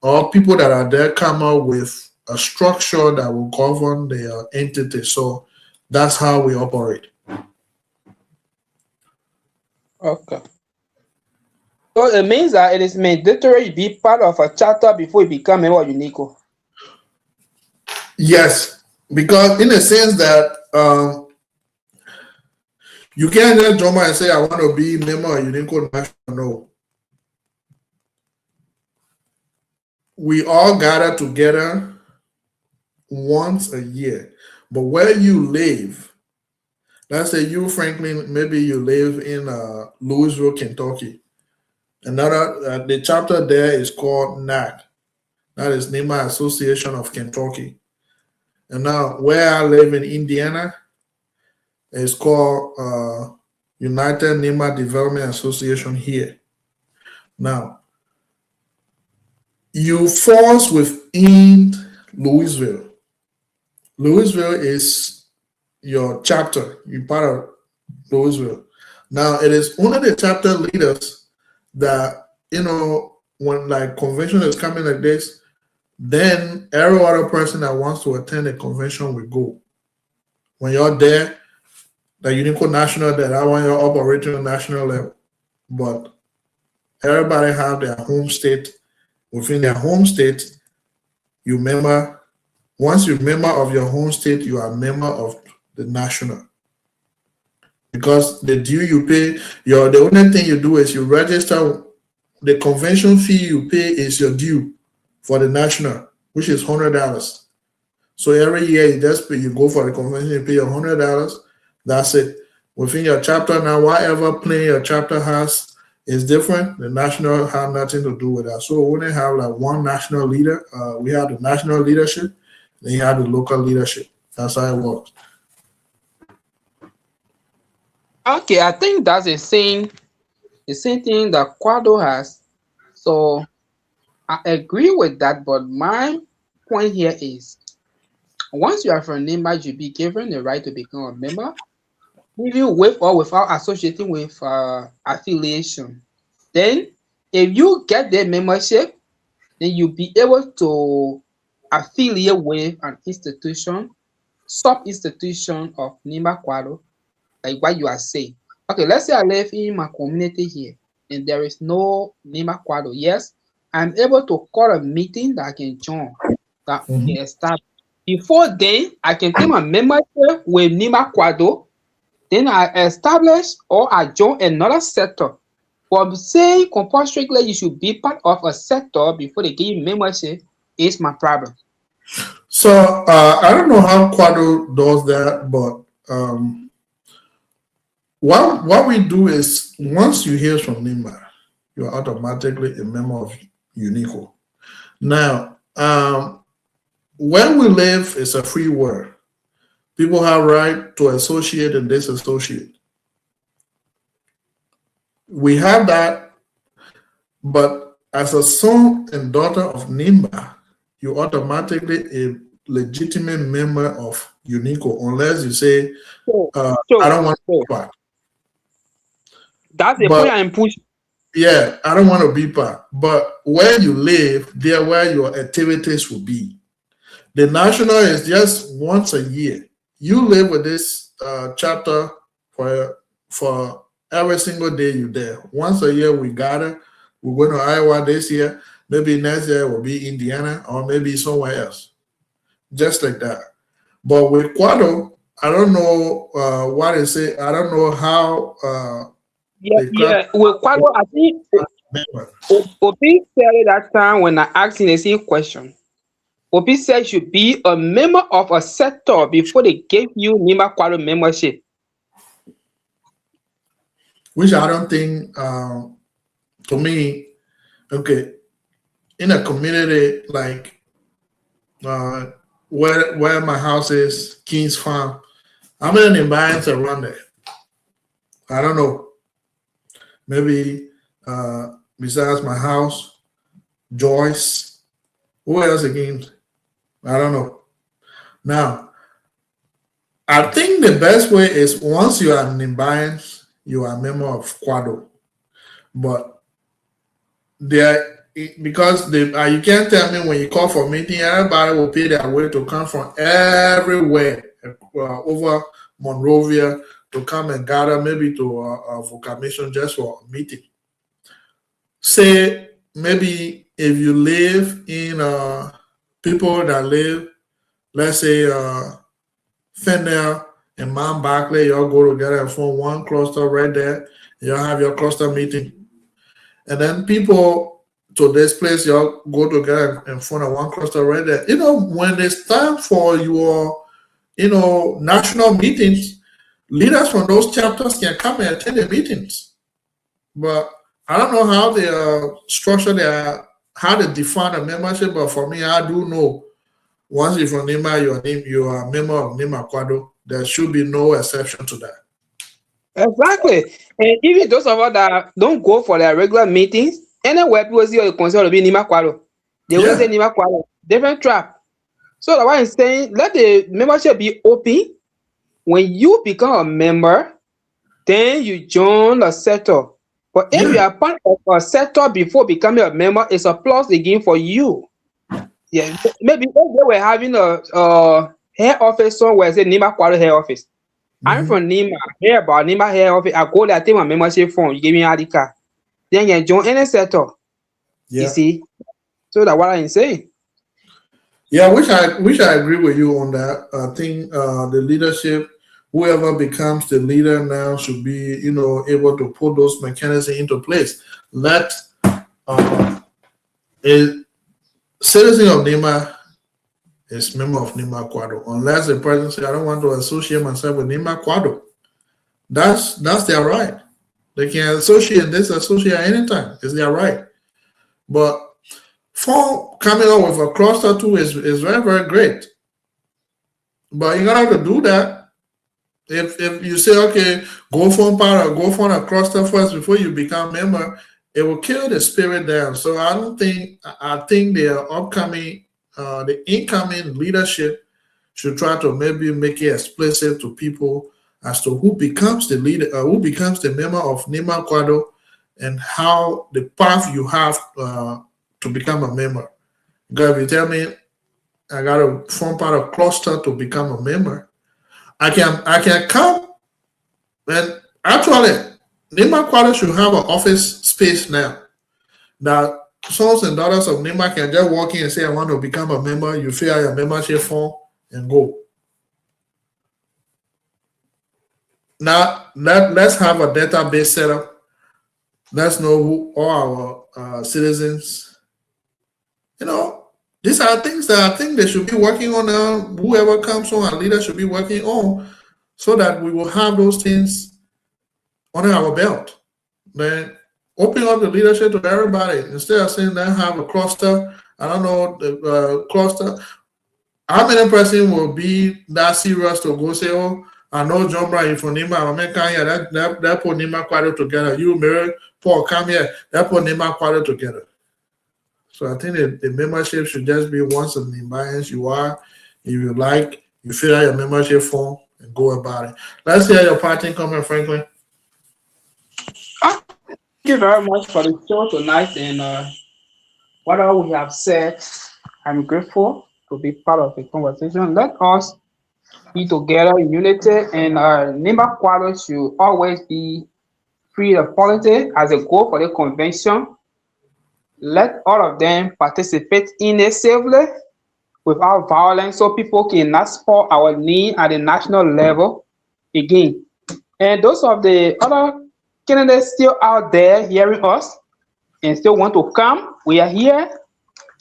or people that are there, come up with a structure that will govern their entity. So that's how we operate. Okay. So it means that it is mandatory to be part of a charter before you become a member of UNICO. Yes, because in a sense that you can't just jump and say I want to be a member of UNICO National. No. We all gather together once a year. But where you live, let's say you, Franklin, maybe you live in Louisville, Kentucky. The chapter there is called NAC. That is NEMA Association of Kentucky. And now where I live in Indiana, it's called United NEMA Development Association here. Now, you falls within Louisville. Louisville is your chapter. You're part of Louisville. Now, it is only the chapter leaders that, when like convention is coming like this, then every other person that wants to attend the convention will go. When you're there, the UNICO National, that one you're operating on national level. But everybody have their home state. Within their home state, once you're member of your home state, you are a member of the national. Because the due you pay, the only thing you do is you register. The convention fee you pay is your due for the national, which is $100. So every year you go for the convention, you pay $100. That's it. Within your chapter now, whatever plan your chapter has is different. The national have nothing to do with that. So we only have like one national leader. We have the national leadership, then you have the local leadership. That's how it works. Okay, I think that's the same thing that Quado has. So I agree with that, but my point here is once you are a member, you'll be given the right to become a member, even with or without associating with affiliation. Then if you get the membership, then you'll be able to affiliate with an institution, sub-institution of NEMA Quado, like what you are saying. Okay, let's say I live in my community here and there is no NEMA Quado. Yes, I'm able to call a meeting that I can join, that we can establish. Before then, I can take my membership with NEMA Quado, then I establish or I join another sector. But saying compulsorily you should be part of a sector before they give you membership is my problem. So I don't know how Quado does that, but what we do is once you hear from NEMA, you are automatically a member of UNICO. Now, where we live is a free world. People have right to associate and disassociate. We have that, but as a son and daughter of NEMA, you're automatically a legitimate member of UNICO, unless you say, I don't want to be part. That's a push But and push. yeah, I don't want to be part. But where you live, there where your activities will be. The national is just once a year. You live with this chapter for every single day you there. Once a year we gather. We're going to Iowa this year. Maybe next year will be Indiana or maybe somewhere else. Just like that. But with Quado, I don't know what is it. I don't know how Yeah, the club. yeah. Well, Kwalo, I think Obi said it that time when I asked him the same question. Obi said you should be a member of a sector before they gave you Nima Kwalo membership. Which I don't think, to me, okay, in a community like uh, where my house is, King's Farm, how many environments around there? I don't know. Maybe besides my house, Joyce, who else again? I don't know. Now, I think the best way is once you are an environment, you are a member of Quado. But there, because you can't tell me when you call for meeting, everybody will pay their way to come from everywhere over Monrovia to come and gather, maybe to Vocation just for a meeting. Say maybe if you live in people that live, let's say Fennel and Mount Barkley, y'all go together and form one cluster right there. Y'all have your cluster meeting. And then people to this place, y'all go together and form one cluster right there. You know, when it's time for your, national meetings, leaders from those chapters can come and attend the meetings. But I don't know how they structure how they define a membership, but for me, I do know once you're from NEMA, you are a member of NEMA Quado. There should be no exception to that. Exactly. And even those of us that don't go for their regular meetings, anywhere people see you consider to be Nima Kwalo, they will say Nima Kwalo, different trap. So that's why I'm saying let the membership be open. When you become a member, then you join a sector. But if you are part of a sector before becoming a member, it's a plus again for you. Yeah, maybe if they were having a head office somewhere, say Nima Kwalo head office. I'm from Nima. Hear about Nima head office. I go there, take my membership form. You give me an ID card. Then you join any sector. You see. So that's what I'm saying. Yeah, which I agree with you on that. I think the leadership, whoever becomes the leader now, should be able to put those mechanisms into place. Let a citizen of Nima is member of Nima Quado, unless the person says I don't want to associate myself with Nima Quado. That's their right. They can associate and disassociate anytime. It's their right. But for coming up with a cluster too is very, very great. But you gotta have to do that. If you say, okay, go for a cluster first before you become member, it will kill the spirit down. So I think the incoming leadership should try to maybe make it explicit to people as to who becomes the leader, who becomes the member of Nima Quado, and how the path you have to become a member. Because if you tell me I got to form part of cluster to become a member, I can come, and actually Nima Quado should have an office space now that sons and daughters of Nima can just walk in and say I want to become a member. You fill out your membership form and go. Now let's have a database set up. Let's know who all our citizens. These are things that I think they should be working on now. Whoever comes on, our leader should be working on, so that we will have those things under our belt. Then open up the leadership to everybody instead of saying that have a cluster. I don't know the cluster. How many person will be that serious to go say, "Oh, I know John Bryan from Nima. I'm making here that put Nima Quado together. You, Mary, Paul, come here. That put Nima Quado together." So I think the membership should just be once in the environment you are. If you like, you fill out your membership form and go about it. Let's hear your parting comment, Franklin. you very much for the show tonight, and whatever we have said, I'm grateful to be part of the conversation. Let us be together in unity, and Nimba Quadro should always be free of politics as a goal for the convention. Let all of them participate in it safely without violence so people cannot support our need at the national level again. And those of the other candidates still out there hearing us and still want to come, we are here.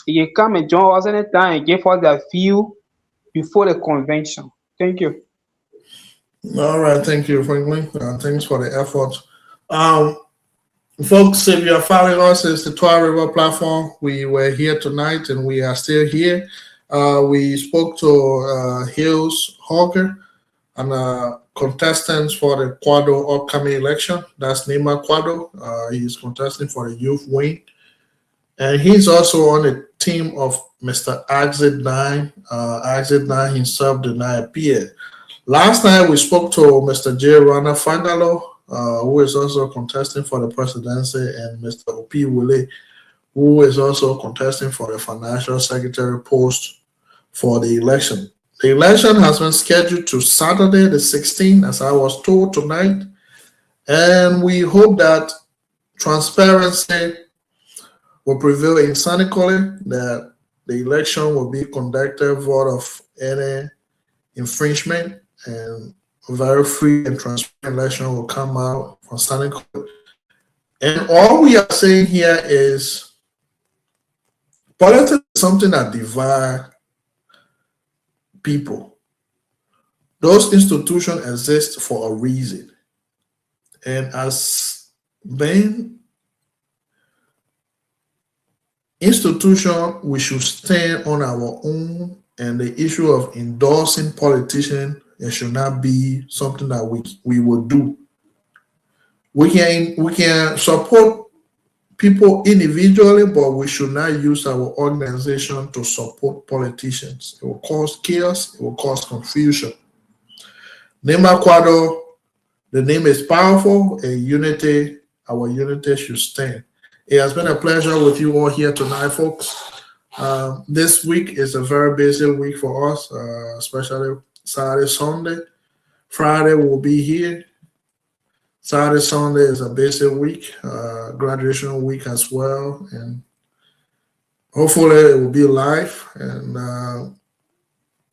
You can come and join us anytime and give us their view before the convention. Thank you. All right, thank you, Franklin. Thanks for the effort. Um, Folks, if you're following us, it's the Twa River platform. We were here tonight and we are still here. We spoke to Hills Hawker and contestants for the Quado upcoming election. That's Nima Quado. He's contesting for the youth wing. And he's also on the team of Mr. Exit 9. Exit 9 himself did not appear. Last night we spoke to Mr. J. Rana Fangalo, who is also contesting for the presidency, and Mr. Opi Wile, who is also contesting for the financial secretary post for the election. The election has been scheduled to Saturday the 16th, as I was told tonight, and we hope that transparency will prevail in Sanicole, that the election will be conducted void of any infringement, and a very free and transparent election will come out from Sanicole. And all we are saying here is politics is something that divides people. Those institutions exist for a reason. And as being institution, we should stand on our own, and the issue of endorsing politicians, it should not be something that we will do. We can support people individually, but we should not use our organization to support politicians. It will cause chaos, it will cause confusion. Nema Quado, the name is powerful, and unity, our unity should stand. It has been a pleasure with you all here tonight, folks. This week is a very busy week for us, especially Saturday, Sunday. Friday we'll be here. Saturday, Sunday is a busy week, graduation week as well, and hopefully it will be live. And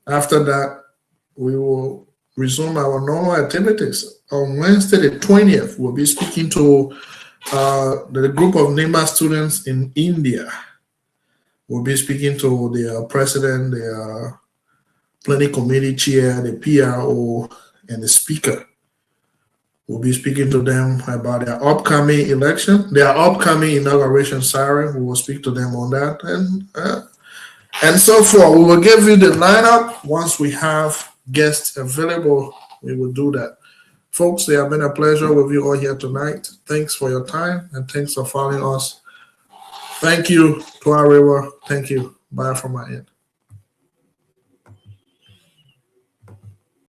after that, we will resume our normal activities. On Wednesday, the 20th, we'll be speaking to the group of NEMA students in India. We'll be speaking to the president, the planning committee chair, the PRO, and the speaker. We'll be speaking to them about their upcoming election, their upcoming inauguration ceremony. We will speak to them on that, and so forth. We will give you the lineup once we have guests available. We will do that. Folks, it has been a pleasure with you all here tonight. Thanks for your time, and thanks for following us. Thank you to our river. Thank you. Bye from my end.